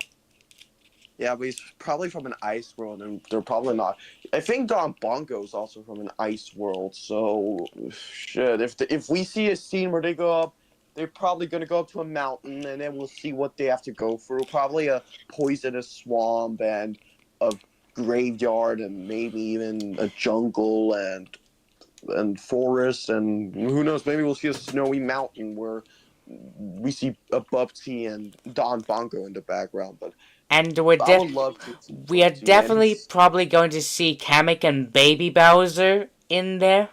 Yeah, but he's probably from an ice world, and they're probably not. I think Don Bongo is also from an ice world, so shit. If we see a scene where they go up, they're probably gonna go up to a mountain, and then we'll see what they have to go through. Probably a poisonous swamp and a graveyard, and maybe even a jungle and forest, and who knows? Maybe we'll see a snowy mountain where we see a Bubsy and Don Bongo in the background, but. And I would love to see we are Bubsy, man. definitely probably going to see Kamek and Baby Bowser in there.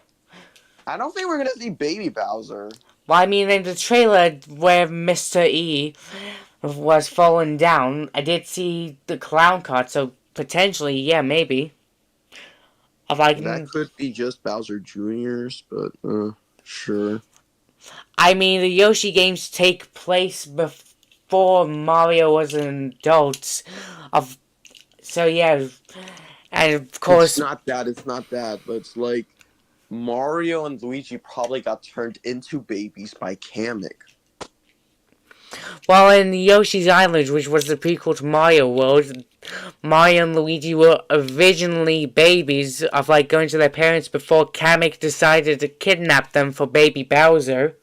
I don't think we're gonna see Baby Bowser. Well, I mean, in the trailer where Mr. E was falling down. I did see the clown cart, so potentially, yeah, maybe. Of like, That could be just Bowser Jr.'s, but sure. I mean, the Yoshi games take place before Mario was an adult. Of so yeah, and of It's course, not that. It's not that. But it's like Mario and Luigi probably got turned into babies by Kamek. while in Yoshi's Island, which was the prequel to Mario World, Mario and Luigi were originally babies of like going to their parents before Kamek decided to kidnap them for baby Bowser,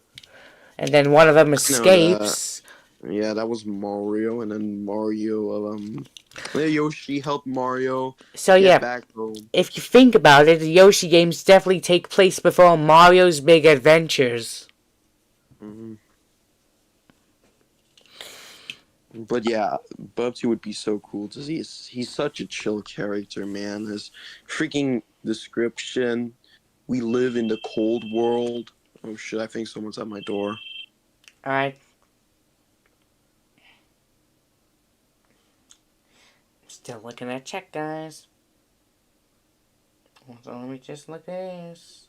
and then one of them I know that. escapes. Yeah, that was Mario, and then Yoshi helped Mario So get yeah, back home. if you think about it, the Yoshi games definitely take place before Mario's big adventures. Hmm. But yeah, Bubsy would be so cool to see. He's such a chill character, man. His freaking description. We live in the cold world. Oh shit! I think someone's at my door. Alright. Still looking at check, guys. So let me just look at this.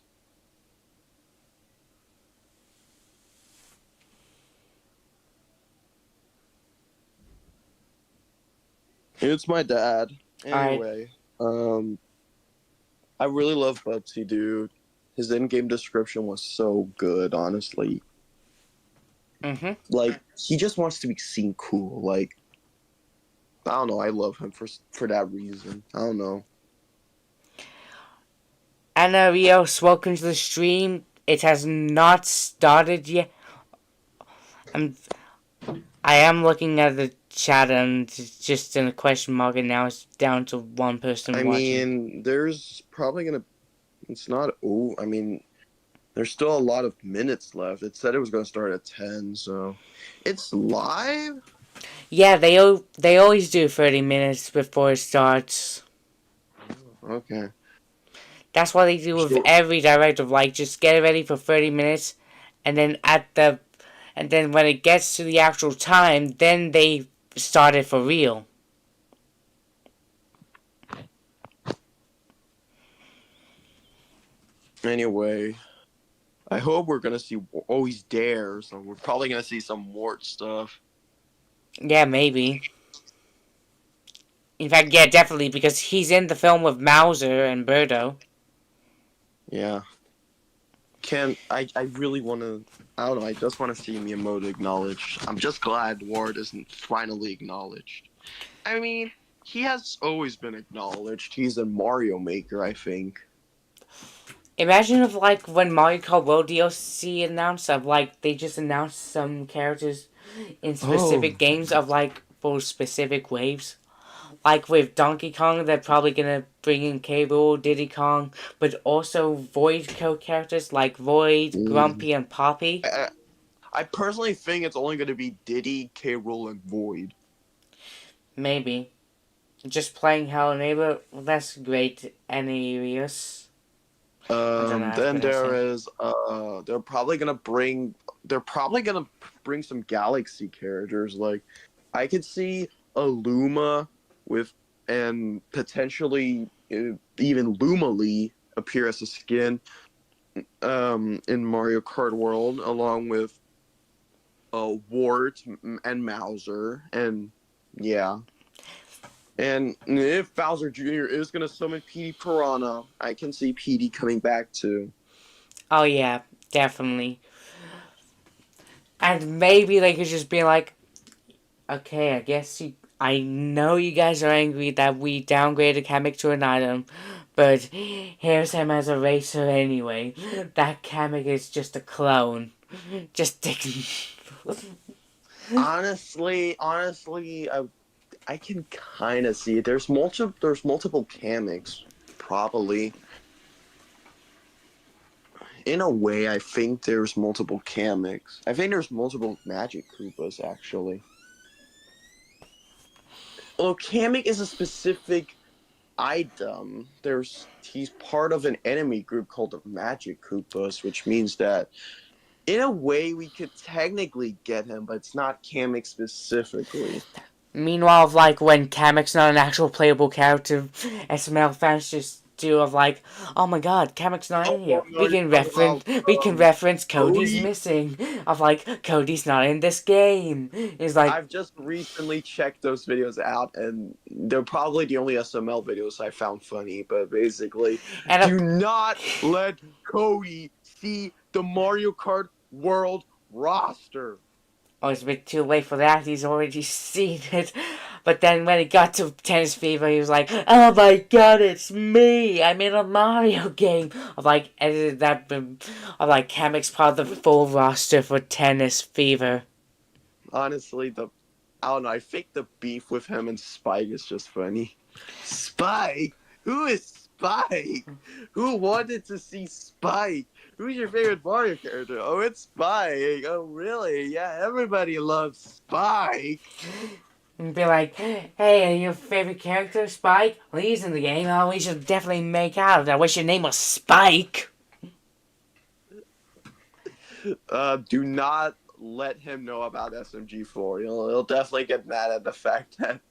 It's my dad. Alright. Anyway, I really love Bubsy, dude. His in-game description was so good, honestly. Mm-hmm. Like he just wants to be seen cool. Like I don't know. I love him for that reason. I don't know. Anna Rios, welcome to the stream. It has not started yet. I am looking at the chat and it's just in a question mark, and now it's down to one person I watching. mean, there's probably gonna. It's not. Oh, I mean, there's still a lot of minutes left. It said it was gonna start at 10, so it's live. Yeah, they always do 30 minutes before it starts. Okay. That's what they do with So, every direct of like just get it ready for 30 minutes, and then when it gets to the actual time, then they start it for real. anyway, I hope we're gonna see. Oh, he's there, so we're probably gonna see some Wart stuff. Yeah, maybe. In fact, yeah, definitely, because he's in the film with Mauser and Birdo. Yeah. Can I really want to. I don't know. I just want to see Miyamoto acknowledged. I'm just glad Ward isn't finally acknowledged. I mean, he has always been acknowledged. He's a Mario Maker, I think. Imagine if, like, when Mario Kart World DLC announced, of, like, they just announced some characters in Oh, specific games of, like, for specific waves. Like with Donkey Kong, they're probably gonna bring in K. Rool, Diddy Kong, but also Void characters like Void, mm. Grumpy, and Poppy. I personally think it's only going to be Diddy, K. Rool, and Void. Maybe. Just playing Hello Neighbor, well, that's great, Anarius. I don't know how to Then pronounce there it. is they're probably gonna bring some Galaxy characters. Like I could see a Luma with and potentially even Luma Lee appear as a skin in Mario Kart World, along with Wart and Mauser, and yeah. And if Bowser Jr. is gonna summon Petey Piranha, I can see Petey coming back too. Oh yeah, definitely. And maybe they could just be like, okay, I know you guys are angry that we downgraded Kamek to an item, but here's him as a racer anyway. That Kamek is just a clone. Just taking. Honestly, I can kind of see it. There's multiple Kamiks, probably. In a way, I think there's multiple Kamiks. I think there's multiple Magic Koopas, actually. Well, Kamek is a specific item. He's part of an enemy group called the Magic Koopas, which means that in a way, we could technically get him, but it's not Kamek specifically. Meanwhile, like when Kamek's not an actual playable character, SML fans just do of like, oh my god, Kamek's not in here. No, you're talking We about can reference Cody's Cody. missing. Of like, Cody's not in this game. It's like I've just recently checked those videos out, and they're probably the only SML videos I found funny. But basically, and do not let Cody see the Mario Kart World roster. oh, it's a bit too late for that. He's already seen it. But then when it got to Tennis Fever, he was like, oh my god, it's me. I'm in a Mario game. I've like edited that. I've like Kamek's part of the full roster for Tennis Fever. Honestly, I don't know. I think the beef with him and Spike is just funny. Spike? Who is Spike? Who wanted to see Spike? Who's your favorite Mario character? Oh, it's Spike. Oh, really? Yeah, everybody loves Spike. And be like, hey, are your favorite character Spike? Well, he's in the game. Oh, we should definitely make out. I wish your name was Spike. Do not let him know about SMG4. He'll definitely get mad at the fact that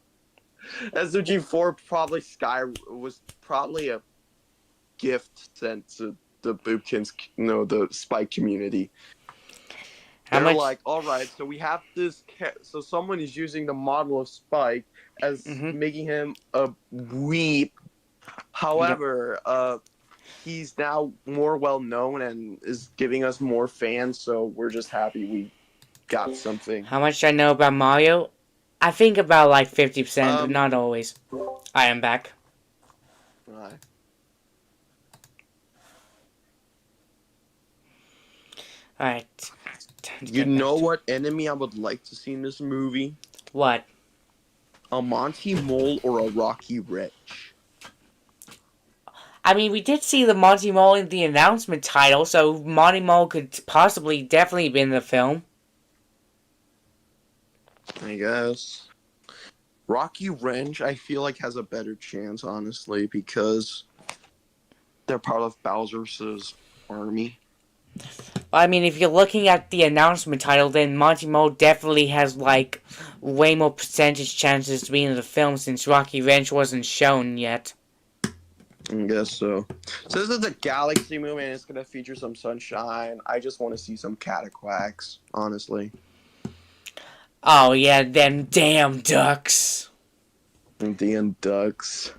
SMG4 was probably a gift sent to the Boopkins, the Spike community. They're like, all right, so we have this. So someone is using the model of Spike as making him a weep. However, he's now more well known and is giving us more fans. So we're just happy we got something. How much I know about Mario? I think about like 50%, but not always. I am back. Right. Alright. You know what enemy I would like to see in this movie? What? A Monty Mole or a Rocky Wrench? I mean, we did see the Monty Mole in the announcement title, so Monty Mole could possibly definitely be in the film. I guess. Rocky Wrench, I feel like, has a better chance, honestly, because they're part of Bowser's army. I mean, if you're looking at the announcement title, then Monty Mole definitely has, like, way more percentage chances to be in the film since Rocky Wrench wasn't shown yet. I guess so. So this is a Galaxy movie and it's going to feature some sunshine. I just want to see some cataquacks, honestly. Oh, yeah, them damn ducks. Damn ducks.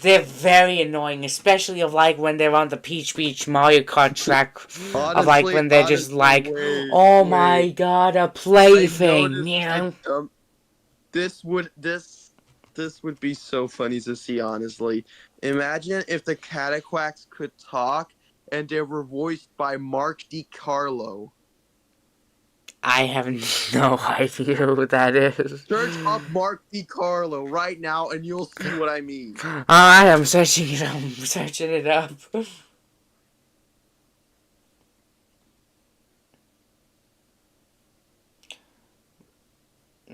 They're very annoying, especially of like when they're on the Peach Beach Mario Kart track. Honestly, of like when they're just like, oh my god, a plaything. Yeah. This would be so funny to see, honestly. Imagine if the Cataquacks could talk and they were voiced by Mark DiCarlo. I have no idea who that is. Search up Mark DiCarlo right now and you'll see what I mean. I am searching it up. I'm searching it up.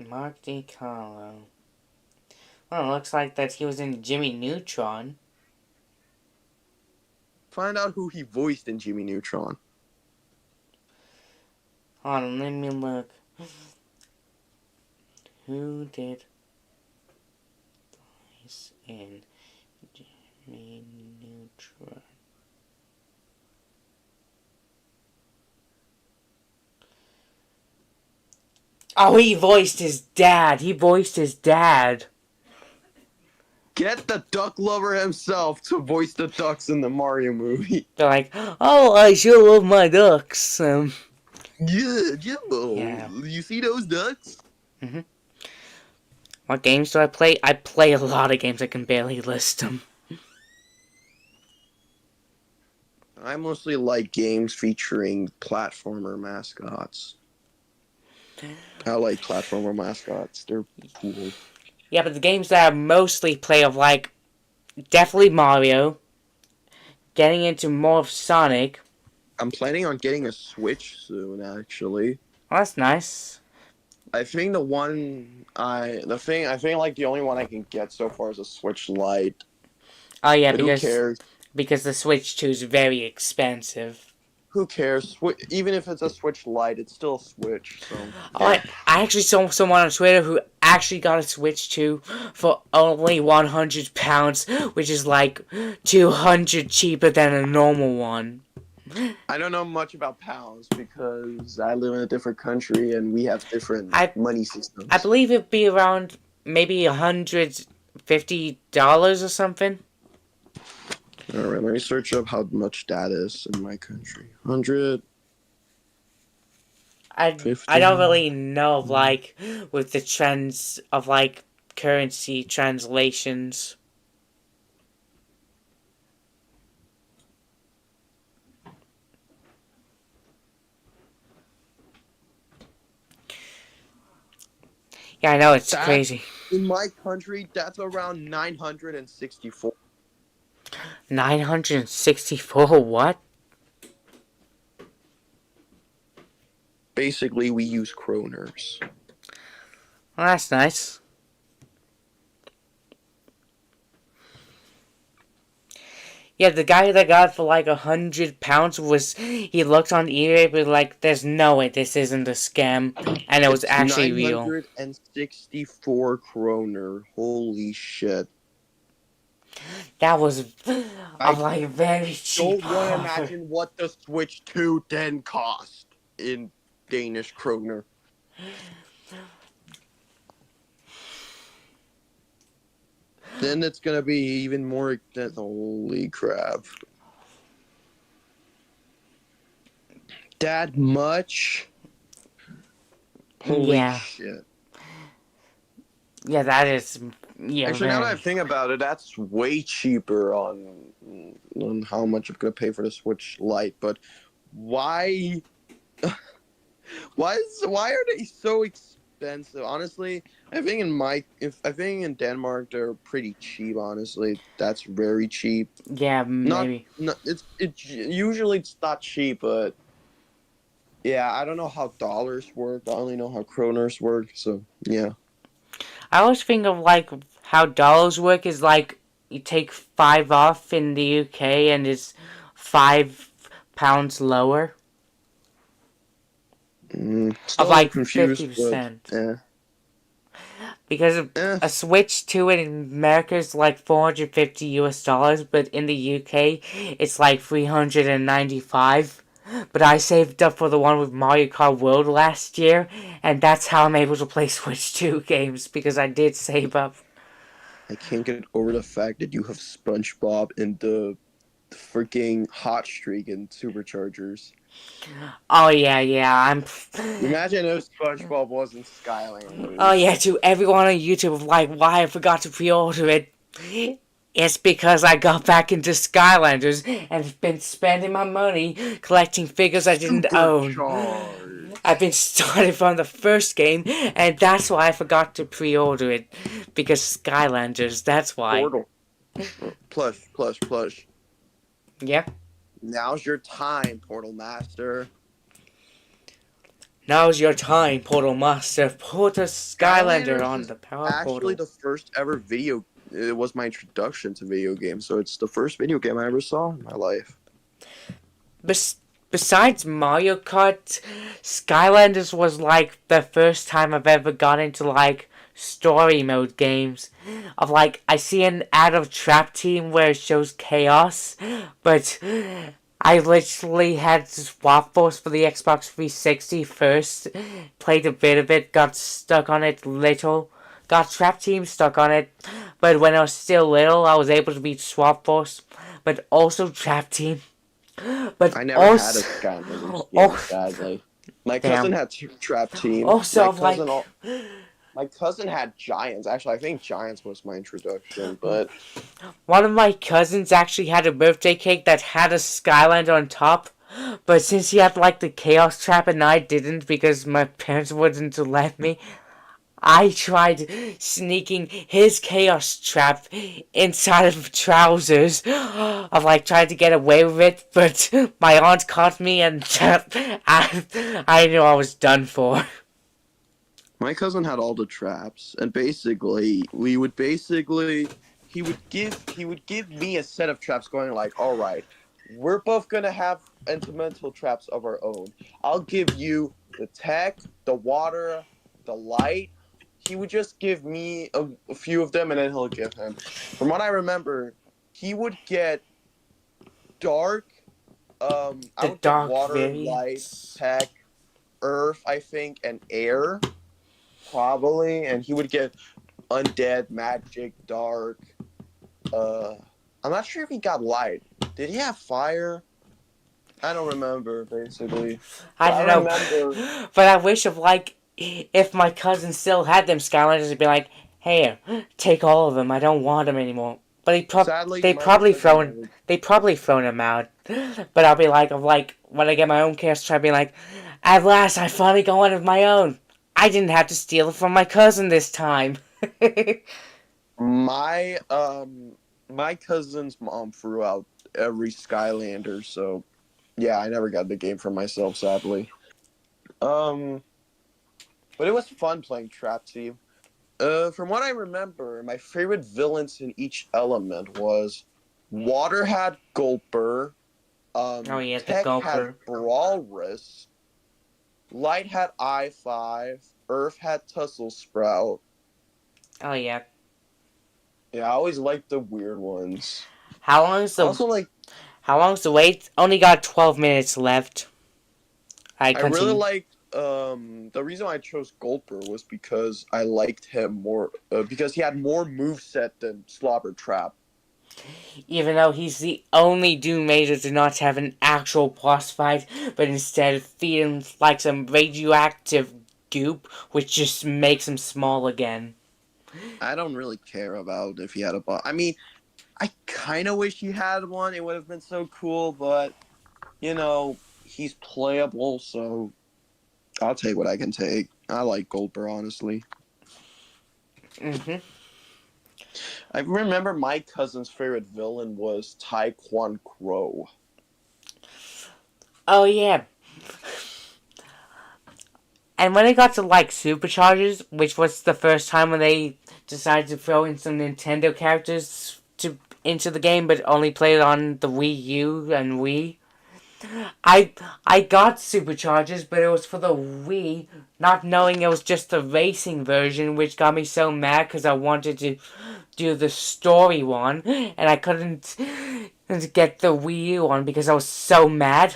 Mark DiCarlo. Well, it looks like that he was in Jimmy Neutron. Find out who he voiced in Jimmy Neutron. Hold on, let me look. Who did voice in Jimmy Neutron? Oh, he voiced his dad. Get the duck lover himself to voice the ducks in the Mario movie. They're like, oh, I sure love my ducks. Yeah, Jimbo. Yeah. You see those ducks? Mm-hmm. What games do I play? I play a lot of games. I can barely list them. I mostly like games featuring platformer mascots. I like platformer mascots. They're cool. Yeah, but the games that I mostly play of, like, definitely Mario. Getting into more of Sonic. I'm planning on getting a Switch soon, actually. Oh, that's nice. I think the only one I can get so far is a Switch Lite. Oh yeah, but because who cares? because the Switch 2 is very expensive. Who cares? Even if it's a Switch Lite, it's still a Switch. So Oh, I actually saw someone on Twitter who actually got a Switch 2 for only £100, which is like 200 cheaper than a normal one. I don't know much about pounds because I live in a different country and we have different money systems. I believe it'd be around maybe $150 or something. Alright, let me search up how much that is in my country. 100. I don't really know, like, with the trends of, like, currency translations. Yeah, I know, it's crazy. In my country, that's around 964. 964, what? Basically, we use kroners. Well, that's nice. Yeah, the guy that got it for like £100 he looked on eBay, but like, there's no way this isn't a scam, and it was actually real. 964 kroner. Holy shit. That was like very cheap. Don't want to imagine what the Switch 2 then cost in Danish kroner. Then it's gonna be even more. Holy crap! That much? Holy shit! Yeah, that is. Yeah. Actually, now that I think about it, that's way cheaper on how much I'm gonna pay for the Switch Lite. But why? Why are they so expensive? Honestly, I think in Denmark they're pretty cheap. Honestly, that's very cheap. Yeah, maybe. Usually it's not cheap, but yeah, I don't know how dollars work. I only know how kroners work. So yeah. I always think of like how dollars work is like you take 5 off in the UK and it's £5 lower. Of like 50%. Yeah. Because a Switch 2 in America is like $450 but in the UK it's like $395. But I saved up for the one with Mario Kart World last year, and that's how I'm able to play Switch 2 games, because I did save up. I can't get over the fact that you have SpongeBob in the freaking hot streak in Superchargers. Oh, yeah, Imagine if SpongeBob wasn't Skylanders. Oh, yeah, to everyone on YouTube, like, why I forgot to pre-order it. It's because I got back into Skylanders and have been spending my money collecting figures I didn't own. I've been started from the first game, and that's why I forgot to pre-order it. Because Skylanders, that's why. Portal. Plush. Yep. Now's your time, Portal Master. Now's your time, Portal Master. Put a Skylander on the power portal. Actually, the first ever video. It was my introduction to video games, so it's the first video game I ever saw in my life. Besides Mario Kart, Skylanders was like the first time I've ever got into like story mode games. Of like, I see an ad of Trap Team where it shows chaos, but I literally had Swap Force for the Xbox 360 first, played a bit of it, got stuck on it little. Got Trap Team stuck on it, but when I was still little, I was able to beat Swap Force, but also Trap Team. But I never had a Skylanders game, sadly. My cousin had Trap Team. Also, my cousin had Giants. Actually, I think Giants was my introduction, but one of my cousins actually had a birthday cake that had a Skylander on top, but since he had like the Chaos Trap and I didn't because my parents wouldn't let me, I tried sneaking his Chaos Trap inside of trousers. I've like tried to get away with it, but my aunt caught me and I knew I was done for. My cousin had all the traps, and basically, he would give me a set of traps going like, all right, we're both gonna have elemental traps of our own. I'll give you the tech, the water, the light. He would just give me a few of them, and then he'll give him. From what I remember, he would get dark. I The would get dark water, light, variants. tech, earth, I think, and air, probably. And he would get undead, magic, dark. Uh, I'm not sure if he got light. Did he have fire? I don't remember, basically. I But I don't know, remember. but I wish of like if my cousin still had them Skylanders, he'd be like, "Hey, take all of them. I don't want them anymore." But Sadly, they my probably cousin thrown never. they probably thrown them out. But I'll be like, of like when I get my own chaos try, be like, at last I finally got one of my own. I didn't have to steal it from my cousin this time. My my cousin's mom threw out every Skylander, so yeah, I never got the game for myself, sadly. Um, but it was fun playing Trap Team. From what I remember, my favorite villains in each element was Water had Gulper, Oh yeah, the Tech had Gulper. Brawlrus, Light had I-5, Earth had Tussle Sprout. Oh yeah. Yeah, I always liked the weird ones. How long is the Also, like, how long's the wait? Only got 12 minutes left. I I really continue. liked the reason I chose Gulper was because I liked him more because he had more moveset than Slobber Trap. Even though he's the only Doom Major to not have an actual boss fight, but instead feed him like some radioactive goop, which just makes him small again. I don't really care about if he had a boss. I mean, I kind of wish he had one. It would have been so cool, but he's playable, so I'll take what I can take. I like Goldberg, honestly. Mm-hmm. I remember my cousin's favorite villain was Taekwon Crow. Oh yeah. And when it got to like Superchargers, which was the first time when they decided to throw in some Nintendo characters into the game, but only played on the Wii U and Wii. I I got Superchargers, but it was for the Wii, not knowing it was just the racing version, which got me so mad because I wanted to do the story one, and I couldn't get the Wii U one because I was so mad.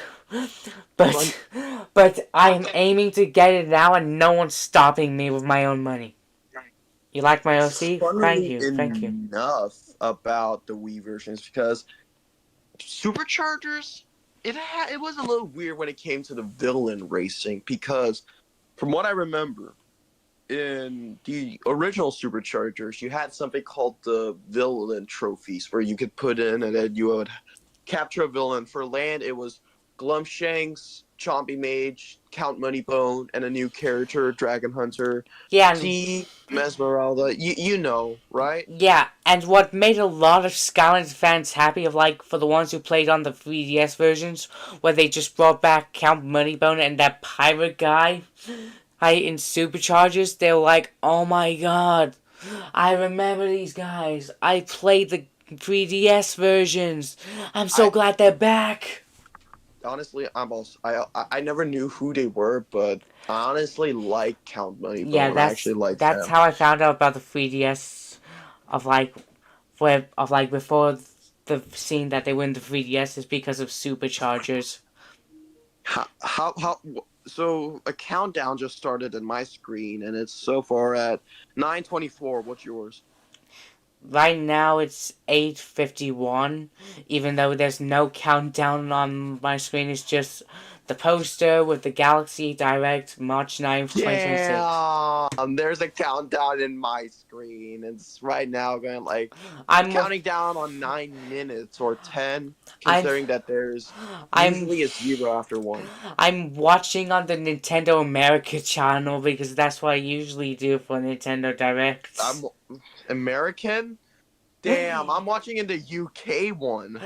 But I'm aiming to get it now, and no one's stopping me with my own money. You like my OC? Thank Funnily you, thank you. enough about the Wii versions because Superchargers, it was a little weird when it came to the villain racing because from what I remember, in the original Superchargers, you had something called the villain trophies where you could put in and then you would capture a villain. For land, it was Glumshanks, Chompy Mage, Count Moneybone, and a new character, Dragon Hunter. Yeah, and T, Mesmeralda, you know, right? yeah, and what made a lot of Skylanders fans happy, of like for the ones who played on the 3DS versions, where they just brought back Count Moneybone and that pirate guy, in Superchargers, they were like, "Oh my god, I remember these guys. I played the 3DS versions. I'm so I glad they're back." honestly, I never knew who they were, but I honestly like Count Yeah, Moneybone. I actually like that's him. how I found out about the 3DS, of like before the scene that they were in the 3DS is because of Superchargers. How so a countdown just started in my screen and it's so far at 9:24. What's yours? Right now it's 8:51, even though there's no countdown on my screen. It's just the poster with the Galaxy Direct March 9th, 2026. There's a countdown in my screen. It's right now going like it's I'm counting down on 9 minutes or 10, I'm considering that there's I'm usually a zero after one. I'm watching on the Nintendo America channel because that's what I usually do for Nintendo Directs. I'm American. Damn, I'm watching in the UK one.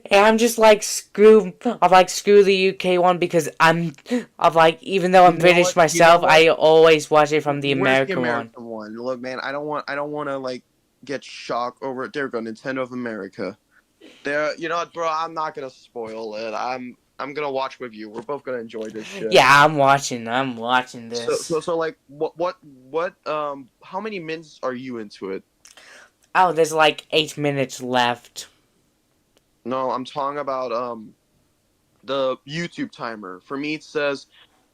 And I'm just like screw the UK one because even though You I'm know British what? You know myself, what? I always watch it from the Where's the American one. American one? Look, man, I don't want to like get shocked over it. There we go, Nintendo of America. There, you know what, bro? I'm not gonna spoil it. I'm gonna watch with you. We're both gonna enjoy this shit. Yeah, I'm watching. I'm watching So this. so so like what how many minutes are you into it? Oh, there's like 8 minutes left. No, I'm talking about the YouTube timer. For me, it says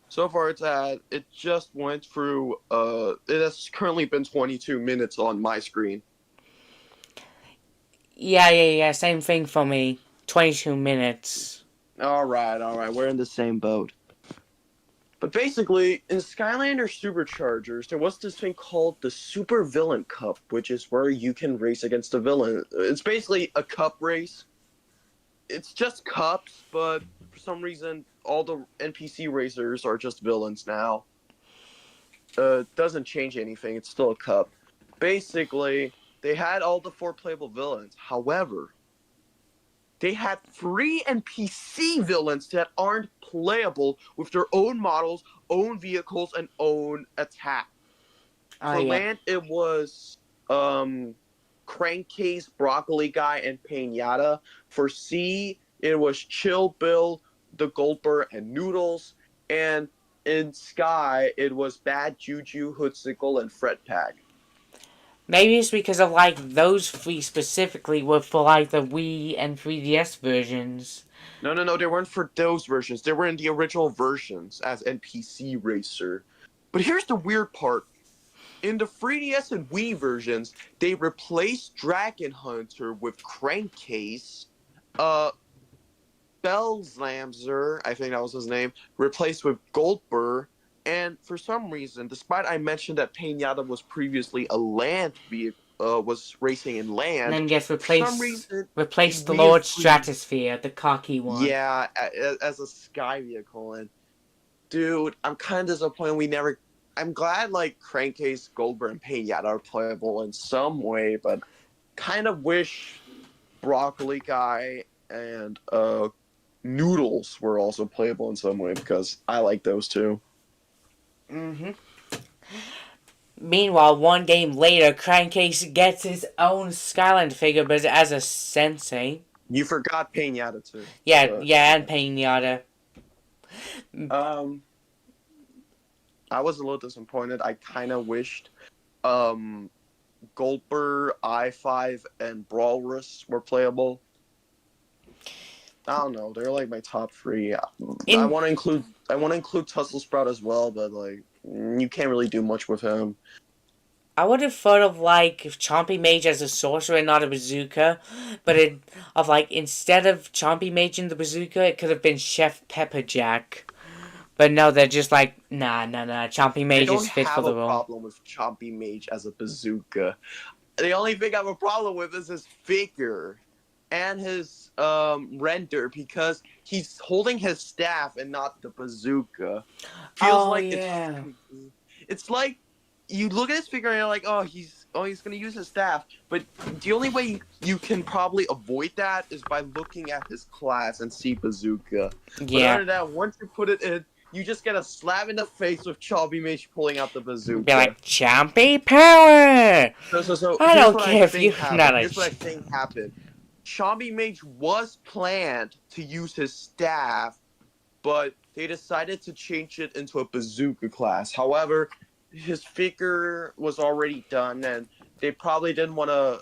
so far it just went through it has currently been 22 minutes on my screen. Yeah. Same thing for me. 22 minutes. All right, we're in the same boat. But basically, in Skylander Superchargers, there was this thing called the Super Villain Cup, which is where you can race against a villain. It's basically a cup race. It's just cups, but for some reason, all the NPC racers are just villains now. Doesn't change anything. It's still a cup. Basically, they had all the 4 playable villains. However, they had 3 NPC villains that aren't playable with their own models, own vehicles, and own attack. Oh, For yeah. land, it was Crankcase, Broccoli Guy, and Pinata. For sea, it was Chill Bill, the Goldberg, and Noodles. And in Sky, it was Bad Juju, Hoodsicle, and Fred Pack. Maybe it's because of, like, those 3 specifically were for, like, the Wii and 3DS versions. No, they weren't for those versions. They were in the original versions as NPC Racer. But here's the weird part. In the 3DS and Wii versions, they replaced Dragon Hunter with Crankcase. Bellslamzer, I think that was his name, replaced with Goldberg. And for some reason, despite I mentioned that Pinata was previously a land vehicle, was racing in land, And then gets for some reason, replace the we Lord agreed- Stratosphere, the cocky one. Yeah, as a sky vehicle. And dude, I'm kind of disappointed we never. I'm glad like Crankcase, Goldberg, and Pinata are playable in some way, but kind of wish Broccoli Guy and Noodles were also playable in some way because I like those two. Mm-hmm. Meanwhile, one game later, Crankcase gets his own Skyland figure, but as a sensei. You forgot Pinata too. Yeah, and Pinata. I was a little disappointed. I kind of wished Goldberg, I-5, and Brawlrus were playable. I don't know. They're like my top 3. I want to include Tussle Sprout as well, but like you can't really do much with him. I would have thought of like Chompy Mage as a sorcerer and not a bazooka, but instead of Chompy Mage in the bazooka, it could have been Chef Pepperjack. But no, they're just like, nah. Chompy Mage is fit for the role. I don't have a problem with Chompy Mage as a bazooka. The only thing I have a problem with is his figure and his render because he's holding his staff and not the bazooka. It's like you look at his figure and you're like, he's gonna use his staff. But the only way you can probably avoid that is by looking at his class and see bazooka. Yeah. But other than that, once you put it in, you just get a slap in the face with Chompy Mage pulling out the bazooka. Be like, Chompy power! So I don't care if you... Here's what I think happened. Chompy Mage was planned to use his staff, but they decided to change it into a bazooka class. However, his figure was already done, and they probably didn't want to.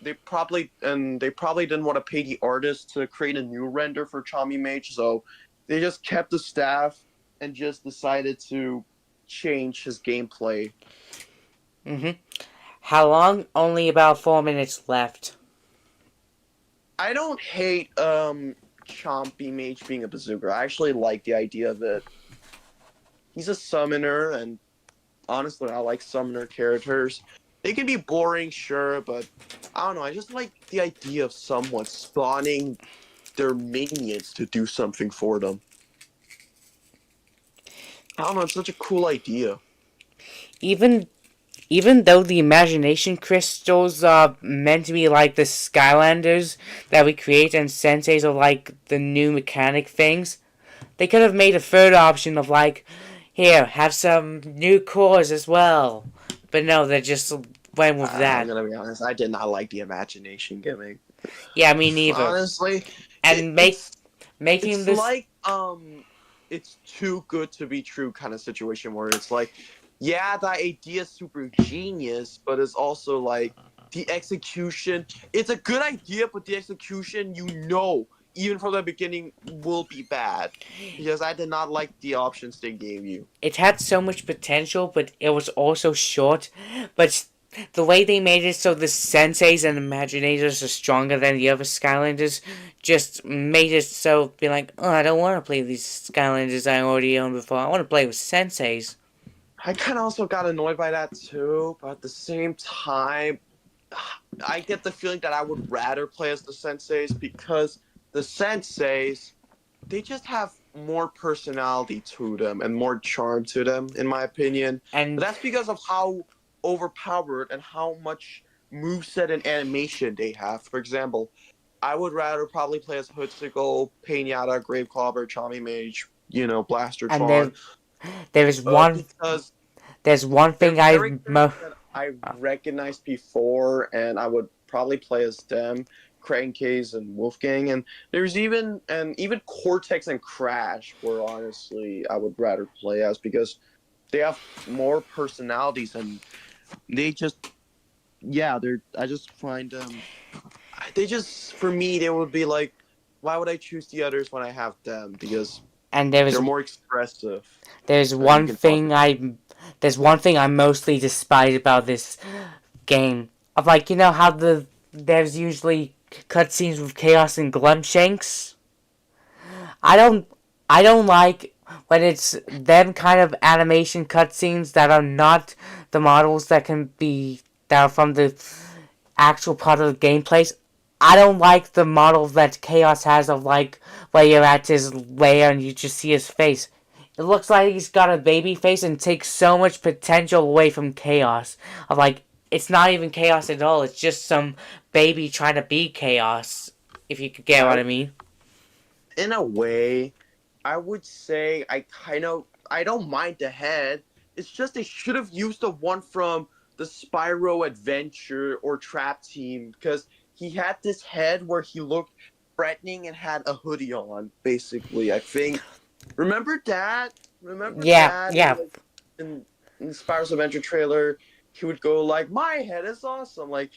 They probably didn't want to pay the artist to create a new render for Chompy Mage, so they just kept the staff and just decided to change his gameplay. Mm-hmm. How long? Only about 4 minutes left. I don't hate Chompy Mage being a bazooka. I actually like the idea of it. He's a summoner, and honestly, I like summoner characters. They can be boring, sure, but I don't know. I just like the idea of someone spawning their minions to do something for them. I don't know. It's such a cool idea. Even though the imagination crystals are meant to be like the Skylanders that we create and senseis are like the new mechanic things, they could have made a third option of like, here, have some new cores as well. But no, they're just went with that. I'm gonna be honest. I did not like the imagination gimmick. Yeah, me neither. Honestly, And making it's this like it's too good to be true kind of situation where it's like, yeah, the idea is super genius, but it's also like the execution. It's a good idea, but the execution, even from the beginning, will be bad because I did not like the options they gave you. it had so much potential, but it was also short. But the way they made it so the senseis and imaginators are stronger than the other Skylanders just made it so be like, oh, I don't want to play these Skylanders I already owned before. I want to play with senseis. I kind of also got annoyed by that too, but at the same time, I get the feeling that I would rather play as the senseis because the senseis, they just have more personality to them and more charm to them, in my opinion. And But that's because of how overpowered and how much moveset and animation they have. For example, I would rather probably play as Hoodsicle, Painata, Graveclobber, Chami Mage, Blaster and Tron. there's one Because thing they're I characters that I recognized before, and I would probably play as them, Crankcase and Wolfgang, and there's even Cortex and Crash, where honestly I would rather play as because they have more personalities and they just I just find they just for me they would be like, why would I choose the others when I have them? Because and they're more expressive. there's one thing I mostly despise about this game. Of like, how there's usually cutscenes with Chaos and Glumpshanks? I don't like when it's them kind of animation cutscenes that are not the models that are from the actual part of the gameplay. I don't like the model that Chaos has of like where you're at his lair and you just see his face. It looks like he's got a baby face and takes so much potential away from Chaos. Of like, it's not even Chaos at all. It's just some baby trying to be Chaos. If you could get what I mean. In a way, I would say I don't mind the head. It's just they should have used the one from the Spyro Adventure or Trap Team because he had this head where he looked threatening and had a hoodie on, basically. I think. Remember that? Yeah. Like, in the Spyro's Adventure trailer, he would go like, "My head is awesome." Like,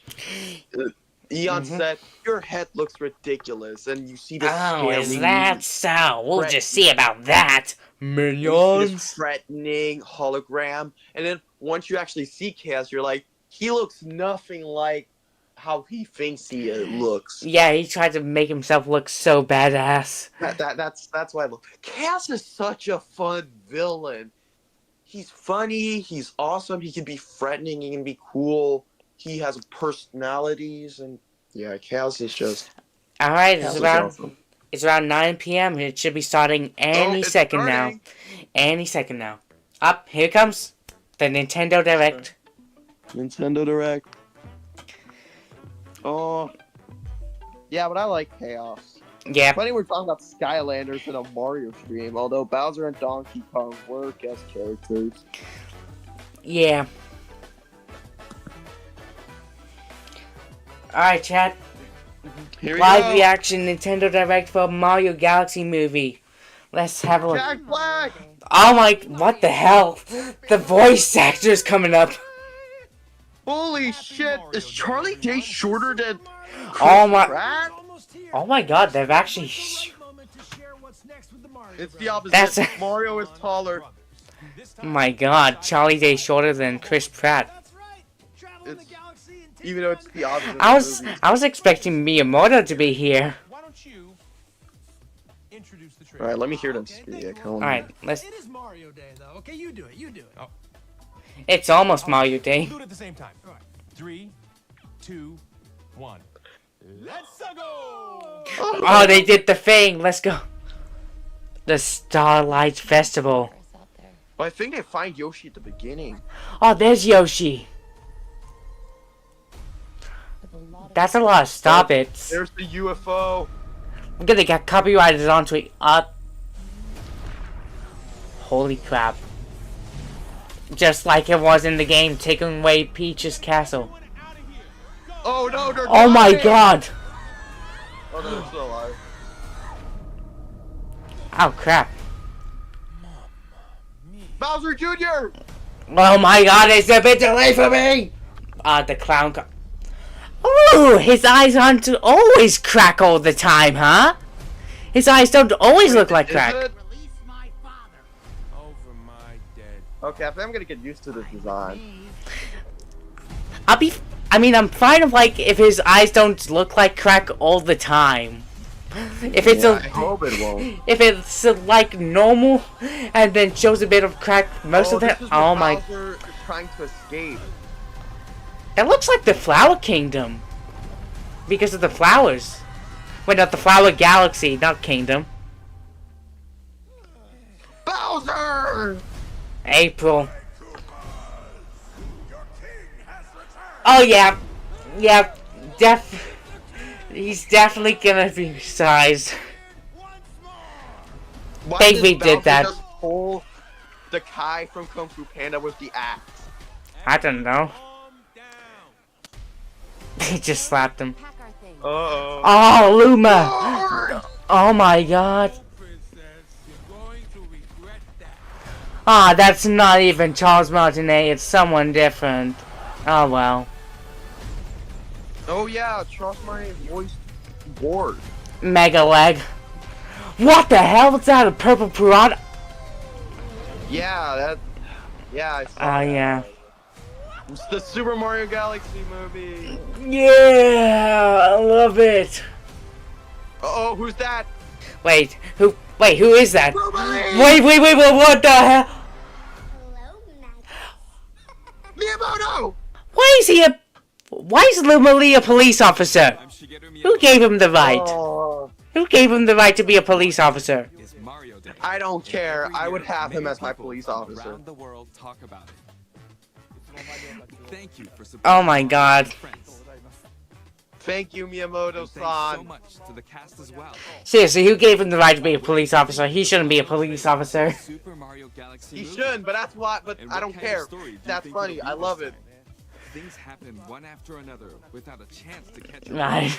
Eon said, "Your head looks ridiculous," and you see this. Oh, is that so? We'll just see about that. This threatening hologram, and then once you actually see Chaos, you're like, he looks nothing like how he thinks he looks. Yeah, he tried to make himself look so badass. That's why I love Chaos is such a fun villain. He's funny, he's awesome, he can be threatening, he can be cool, he has personalities, and yeah, Chaos is just alright, it's around 9 p.m. It should be starting any second now. Any second now. Up, here comes the Nintendo Direct. Nintendo Direct. Oh. Yeah, but I like Chaos. Yeah. Funny we're talking about Skylanders in a Mario stream, although Bowser and Donkey Kong were guest characters. Yeah. Alright, chat. Here we Live go. reaction Nintendo Direct for Mario Galaxy Movie. Let's have a look. Jack Black! Oh my, what the hell? The voice actor's coming up. Holy shit! Is Charlie Day shorter than Oh my, Pratt? oh my god, they've actually... It's the opposite. That's Mario is taller. Oh my god, Charlie Day shorter than Chris Pratt. It's, even though it's the opposite. I was expecting Miyamoto to be here. Alright, let me hear them speak. Alright, let's... It is Mario Day, though. Okay, you do it. You do it. Oh. It's almost Mario Day. Do it at the same time. All right. 3, 2, 1. Let's go! Oh, they did the thing. Let's go. The Starlight Festival. I think they find Yoshi at the beginning. Oh, there's Yoshi. That's a lot of stop it. There's the UFO. I'm gonna get copyrighted onto it. Holy crap. Just like it was in the game, taking away Peach's castle. Oh no, they're Oh my dying! god! Oh, no, they're still alive. Oh crap. Bowser Jr. Oh my god, it's a bit delayed for me! The clown Ooh, his eyes aren't always crack all the time, huh? His eyes don't always look like Is crack. it? Release my father. Over my dead. Okay, I think I'm gonna get used to this design. I'm fine of like if his eyes don't look like crack all the time. If it's I hope it won't. if it's like normal and then shows a bit of crack most of the this time. is Oh what my! Bowser is trying to escape. That looks like the Flower Kingdom because of the flowers. Wait, not the Flower Galaxy, not Kingdom. Bowser! April. Oh yeah, yeah, he's definitely gonna be sized. Why Think did we did Bowser that. just pull the Kai from Kung Fu Panda with the axe? I don't know. Calm down. He just slapped him. Pack our things. Uh-oh. Oh, Luma! Oh my god. Princess, you're going to regret that. Ah, that's not even Charles Martinet, it's someone different. Oh well. Oh yeah, trust my voice board. Mega leg. What the hell was that? A purple piranha? Yeah, that. Yeah, I saw Oh that. yeah. It's the Super Mario Galaxy movie. Yeah, I love it. Uh-oh, who's that? Wait, who is that? Ruby! Wait, what the hell? Hello, Matt. Miyamoto! Why is Luma Lee a police officer? I'm Shigeru Miyamoto. Who gave him the right? Oh, Who gave him the right to be a police officer? It's Mario Day. I don't care. Every I would year, have him many as my people police from officer. Around the world talk about it. Thank you for supporting Oh my Mario God. and Friends. Thank you, And thanks so Miyamoto-san. much to the cast as well. Seriously, who gave him the right to be a police officer? He shouldn't be a police officer. Super Mario Galaxy He movie. shouldn't, but that's why. But And I what don't kind of care. story do you That's think funny. it'll be I love this it. time? Things happen one after another without a chance to catch up. Right.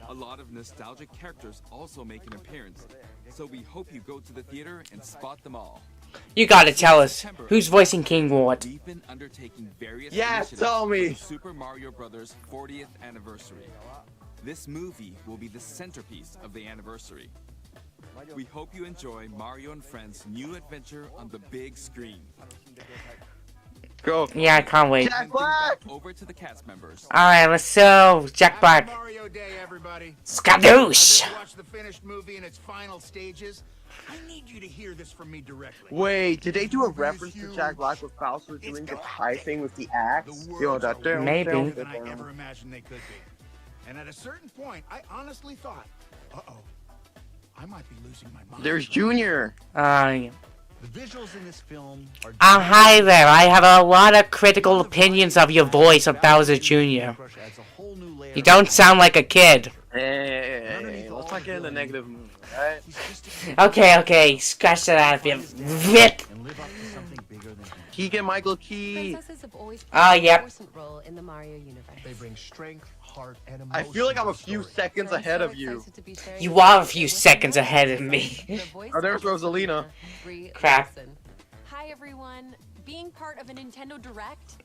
A lot of nostalgic characters also make an appearance, so we hope you go to the theater and spot them all. You gotta tell us, who's voicing King Ward? We've been undertaking various Yes, initiatives tell me. for the Super Mario Bros. 40th anniversary. This movie will be the centerpiece of the anniversary. We hope you enjoy Mario and Friends' new adventure on the big screen. Go. Yeah, I can't wait. Jack Handing it Black! back over to the cast members. Alright, let's go. Jack Black. Mario Day, everybody. Skadoosh! Watch the finished movie in its final stages. I need you to hear this from me directly. Wait, did they do a reference to Jack Black with Bowser doing the Kai thing with the axe? The Yo, worlds that are Maybe. more than I ever imagined they could be. And at a certain point, I honestly thought, uh-oh, I might be losing my mind. There's Junior. Yeah. The visuals in this film are Hi there, I have a lot of critical opinions of your voice of Bowser Jr. You don't sound like a kid. Hey, let's not get in the negative mood, alright? Okay, scratch that out of you. Rip! and live up to something bigger than him. Keegan Michael Key. Princesses have always Ah, played an yep. important role in the Mario universe. They bring strength, heart, and emotion. I feel like I'm a to the few story. seconds I'm ahead so of you. excited to be sharing You this are a video few with seconds you. ahead of me. The voice Oh, there's actor, Rosalina. Brie Crap. Larson. Hi everyone, being part of a Nintendo Direct.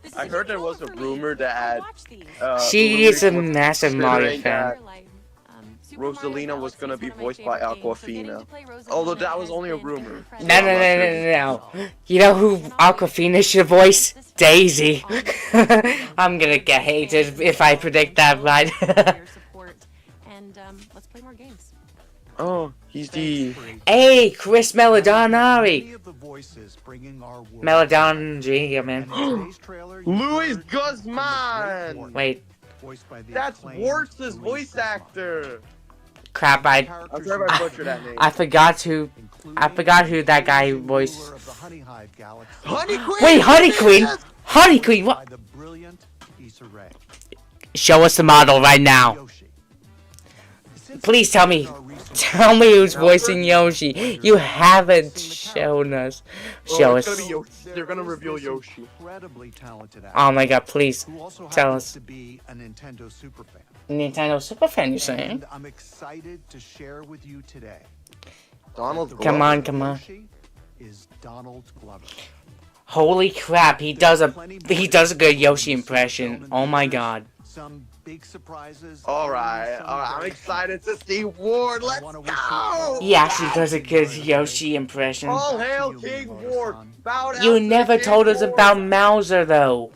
This is I a heard there big was a moment for me. rumor I that watch these. She Ulrich is a was massive Mario considering fan. that Super Mario Rosalina was Galaxy gonna is be one of my voiced by favorite games, so getting Aquafina. to play Rosalina Although that was has only a been rumor. incredible. No. You know who Aquafina should voice? Daisy. I'm gonna get hated if I predict that right. Your support, and let's play more games. Oh, he's the. Hey, Chris Melodonari. Many of the voices bringing our world Melodonji, man. And in today's trailer, you Luis heard from the great Guzman! Ward, Wait, voiced by the That's acclaimed Warts' Luis voice Guzman. actor. crap, I'm sorry if I butchered that name. I forgot who that guy voiced. Ruler of the Honey Hive Galaxy, Honey Queen! Wait, Honey Queen! Honey Queen, by what? the brilliant Issa Rae. Show us the model right now. Yoshi. Since Please tell me. our research Tell me who's voicing Yoshi. You haven't shown us. Show it's us. gonna be Yoshi. They're gonna reveal Yoshi. Incredibly talented actor Oh my god, please. who also Tell happens us. to be a Nintendo superfan. Nintendo Superfan, you're saying? And I'm excited to share with you today. Donald that the Come Glover. on, come on. Yoshi is Donald Glover. Holy crap, he does a good Yoshi impression. Oh my god. Some big surprises. All right. I'm excited to see Ward. Let's go. He actually does a good Yoshi impression. All hail King Ward. Bow down You to never King told us Ward. about Mauser though.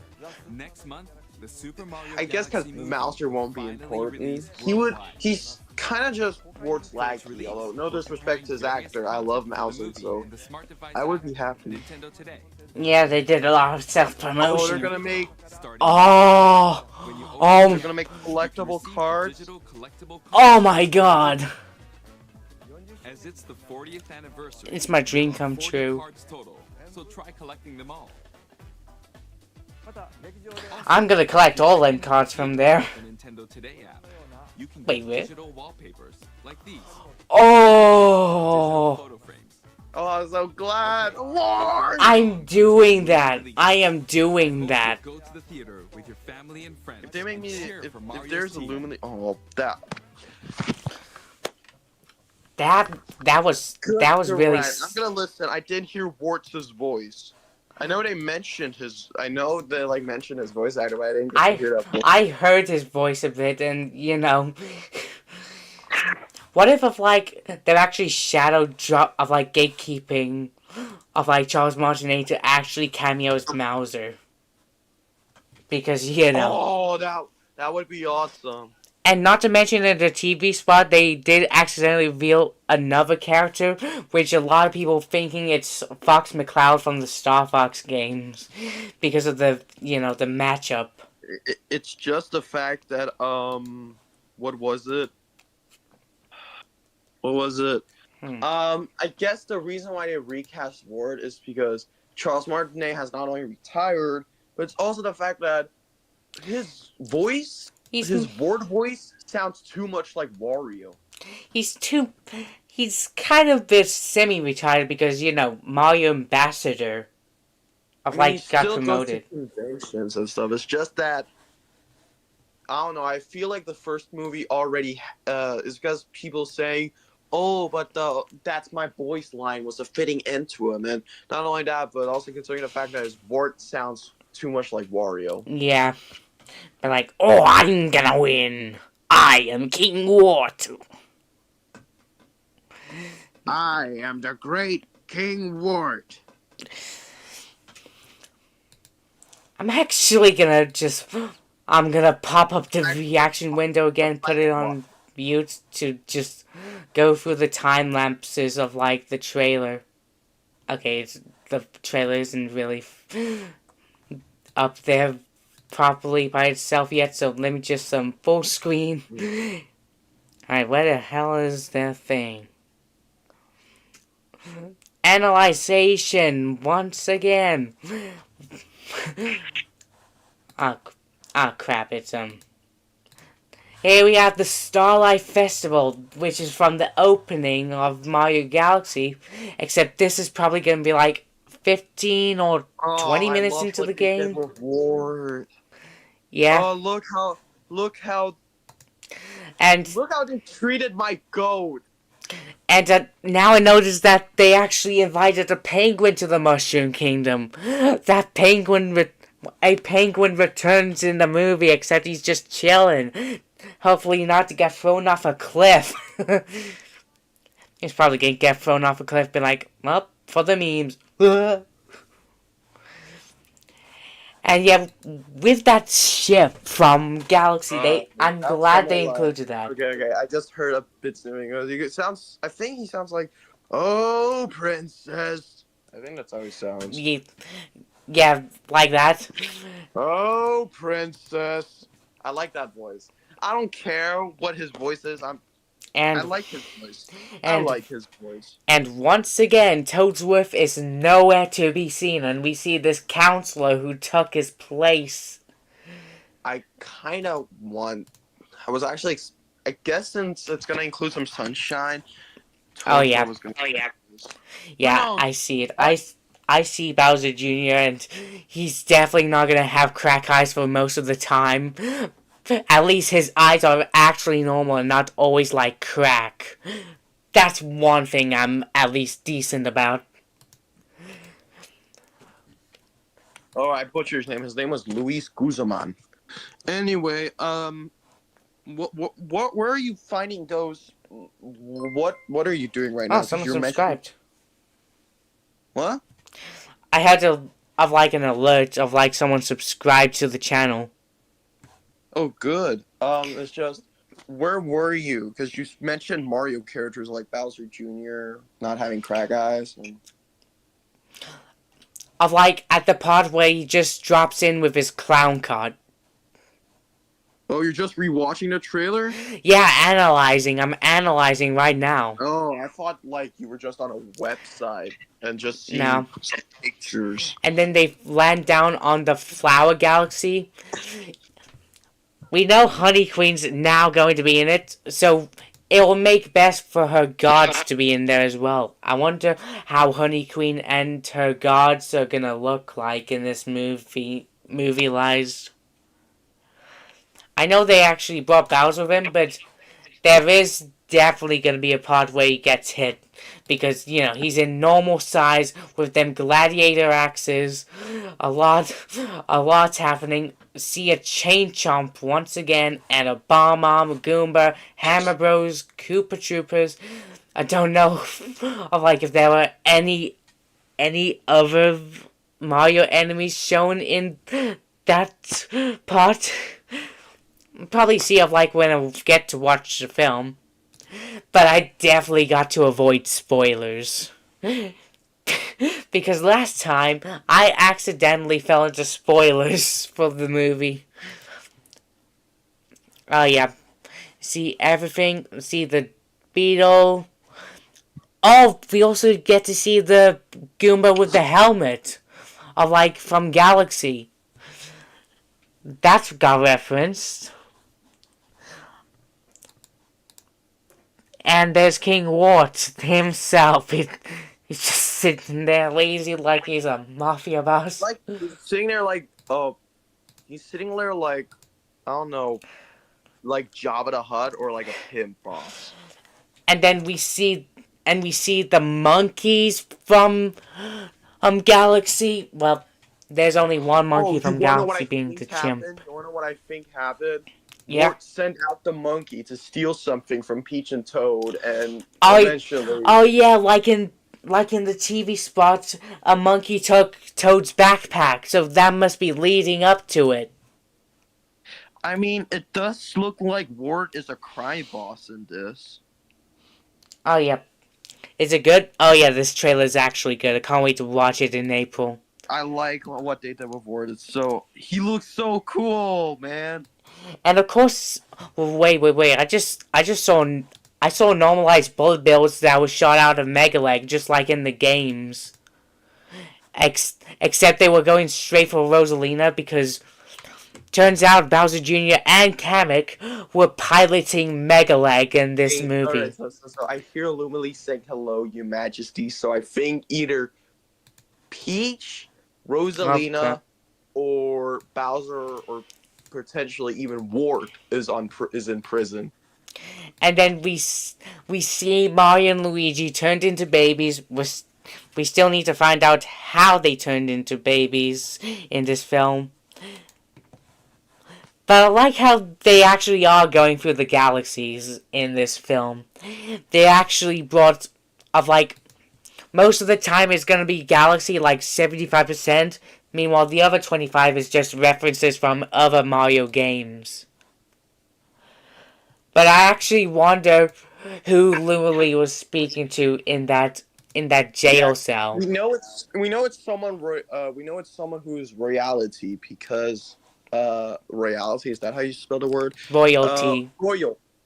Next month, the Super Mario I guess because Galaxy movie Mouser won't be finally important. released He would. worldwide. He's kind of just Ward's laggy. Although no disrespect to his actor, I love Mouser, so I would be happy. Nintendo Today. Yeah, they did a lot of Oh, they're self-promotion. gonna make. Oh, They're oh, gonna make collectible cards. oh my god. As it's the 40th anniversary. It's my dream come 40 true. cards total, so try collecting them all. I'm gonna collect all them cards from there. The Nintendo Today app. You can Wait, get wait. digital wallpapers like these. Oh, Digital photo frames. Oh, I'm so glad. Ward. I'm doing that. I am doing that. Go to the theater with your family and friends. If they make and me, cheer if for Mario's there's team. Illuminati, oh that. That was really. Correct. I'm gonna listen. I did hear Warts' voice. I know they mentioned his. I know they like mentioned his voice actor, but I didn't get to hear that voice. I heard his voice a bit, and you know, what if like they're actually shadow drop of like gatekeeping of like Charles Martinet to actually cameo as Mauser, because you know, Oh, that would be awesome. and not to mention in the TV spot they did accidentally reveal another character, which a lot of people thinking it's Fox McCloud from the Star Fox games, because of the the matchup. It's just the fact that what was it? What was it? I guess the reason why they recast Ward is because Charles Martinet has not only retired, but it's also the fact that his voice, his Ward voice, sounds too much like Wario. He's kind of bit semi-retired because Mario Ambassador of I mean, he got still promoted. goes to conventions and stuff. It's just that I don't know. I feel like the first movie already is because people saying, "Oh, but that's my voice line was a fitting end to him," and not only that, but also considering the fact that his Wart sounds too much like Wario. Yeah, but like, oh, I'm gonna win. I am King Wart. I am the great King Wart. I'm actually gonna I'm gonna pop up the reaction window again, put it on mute to just go through the time lapses of like the trailer. Okay, the trailer isn't really up there properly by itself yet, so let me just full screen. Alright, where the hell is that thing? Analyzation once again. Ah, crap, it's here we have the Starlight Festival, which is from the opening of Mario Galaxy, except this is probably gonna be like 15 or 20 minutes into the game. Yeah. Oh, look how and they treated my goat. And now I notice that they actually invited a penguin to the Mushroom Kingdom. That a penguin returns in the movie, except he's just chilling. Hopefully not to get thrown off a cliff. He's probably gonna get thrown off a cliff, be like, well, for the memes. And yeah, with that ship from Galaxy, I'm glad they included that. Okay. I just heard a bit singing. I think he sounds like, "Oh, princess." I think that's how he sounds. Yeah, like that. Oh, princess. I like that voice. I don't care what his voice is. I like his voice. I like his voice. And once again, Toadsworth is nowhere to be seen, and we see this counselor who took his place. I kind of want. I was actually I guess since it's gonna include some sunshine, Oh Toadstool yeah, was gonna. yeah, No, I see it. I see Bowser Jr. and he's definitely not gonna have crack eyes for most of the time. At least his eyes are actually normal and not always like crack. That's one thing I'm at least decent about. oh, I butchered his name. His name was Luis Guzman. Anyway, where are you finding those? What are you doing right Oh, now? Because someone you're mentioning subscribed. what? I had of like an alert of like someone subscribed to the channel. Oh, good. It's just where were you? Because you mentioned Mario characters like Bowser Jr. not having crack eyes. And... Of like at the part where he just drops in with his clown card. Oh, you're just rewatching the trailer? Yeah, analyzing. I'm analyzing right now. Oh, I thought like you were just on a website and just seeing No. some pictures. And then they land down on the Flower Galaxy. We know Honey Queen's now going to be in it, so it will make best for her gods to be in there as well. I wonder how Honey Queen and her gods are gonna look like in this movie-ized. I know they actually brought Bowser with him, but there is definitely going to be a part where he gets hit. Because, you know, he's in normal size with them gladiator axes. A lot's happening. See a Chain Chomp once again, and a Bomb Arm, Goomba, Hammer Bros, Koopa Troopers. I don't know of like if there were any other Mario enemies shown in that part. Probably see of like when I get to watch the film, but I definitely got to avoid spoilers because last time I accidentally fell into spoilers for the movie. Oh yeah, see everything. See the beetle. Oh, we also get to see the Goomba with the helmet, of like from Galaxy. That's got referenced. And there's King Wart himself. He's just sitting there lazy like he's a mafia boss. Like he's sitting there like he's sitting there like I don't know, like Jabba the Hutt or like a pimp boss. And then we see the monkeys from Galaxy. Well, there's only one monkey from Galaxy being the chimp. You wanna know what I think happened? Yeah. Wart sent out the monkey to steal something from Peach and Toad, and eventually. Oh yeah, like in the TV spots, a monkey took Toad's backpack, so that must be leading up to it. I mean, it does look like Wart is a crime boss in this. Oh yeah, is it good? Oh yeah, this trailer is actually good. I can't wait to watch it in April. I like what they did with Wart. He looks so cool, man. And of course, wait. I just saw normalized bullet bills that was shot out of Mega Leg, just like in the games. Except they were going straight for Rosalina because turns out Bowser Jr. and Kamek were piloting Mega Leg in this movie. Right, so I hear Lumily saying hello, Your Majesty. So I think either Peach, Rosalina, or Bowser, or potentially even Wart is in prison. And then we see Mario and Luigi turned into babies. We still need to find out how they turned into babies in this film. But I like how they actually are going through the galaxies in this film. They actually brought of like most of the time it's gonna be galaxy like 75%. Meanwhile, the other 25 is just references from other Mario games. But I actually wonder who Lumily was speaking to in that jail cell. We know it's someone. We know it's someone who's royalty because royalty, is that how you spell the word? Royalty.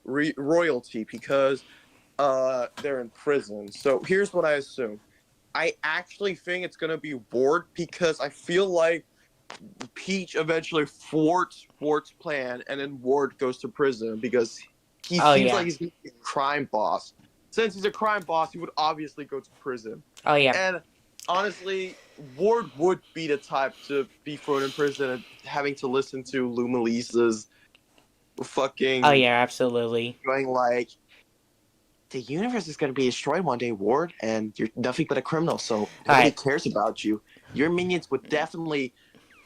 Royalty because they're in prison. So here's what I assume. I actually think it's gonna be Wart because I feel like Peach eventually thwarts Wart's plan, and then Wart goes to prison because He Oh, seems yeah. like he's gonna be a crime boss. Since he's a crime boss, he would obviously go to prison. Oh, yeah. And honestly, Ward would be the type to be thrown in prison and having to listen to Luma Lisa's fucking Oh, yeah, absolutely. going like, the universe is going to be destroyed one day, Ward, and you're nothing but a criminal, so nobody Alright. cares about you. Your minions would definitely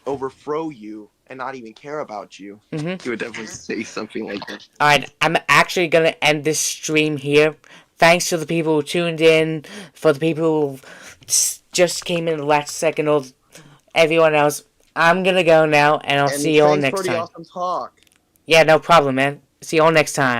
overthrow you and not even care about you. Mm-hmm. He would definitely say something like that. Alright, I'm actually gonna end this stream here. Thanks to the people who tuned in, for the people who just came in the last second, or everyone else. I'm gonna go now, and I'll see you all thanks next for the time. awesome talk. Yeah, no problem, man. See you all next time.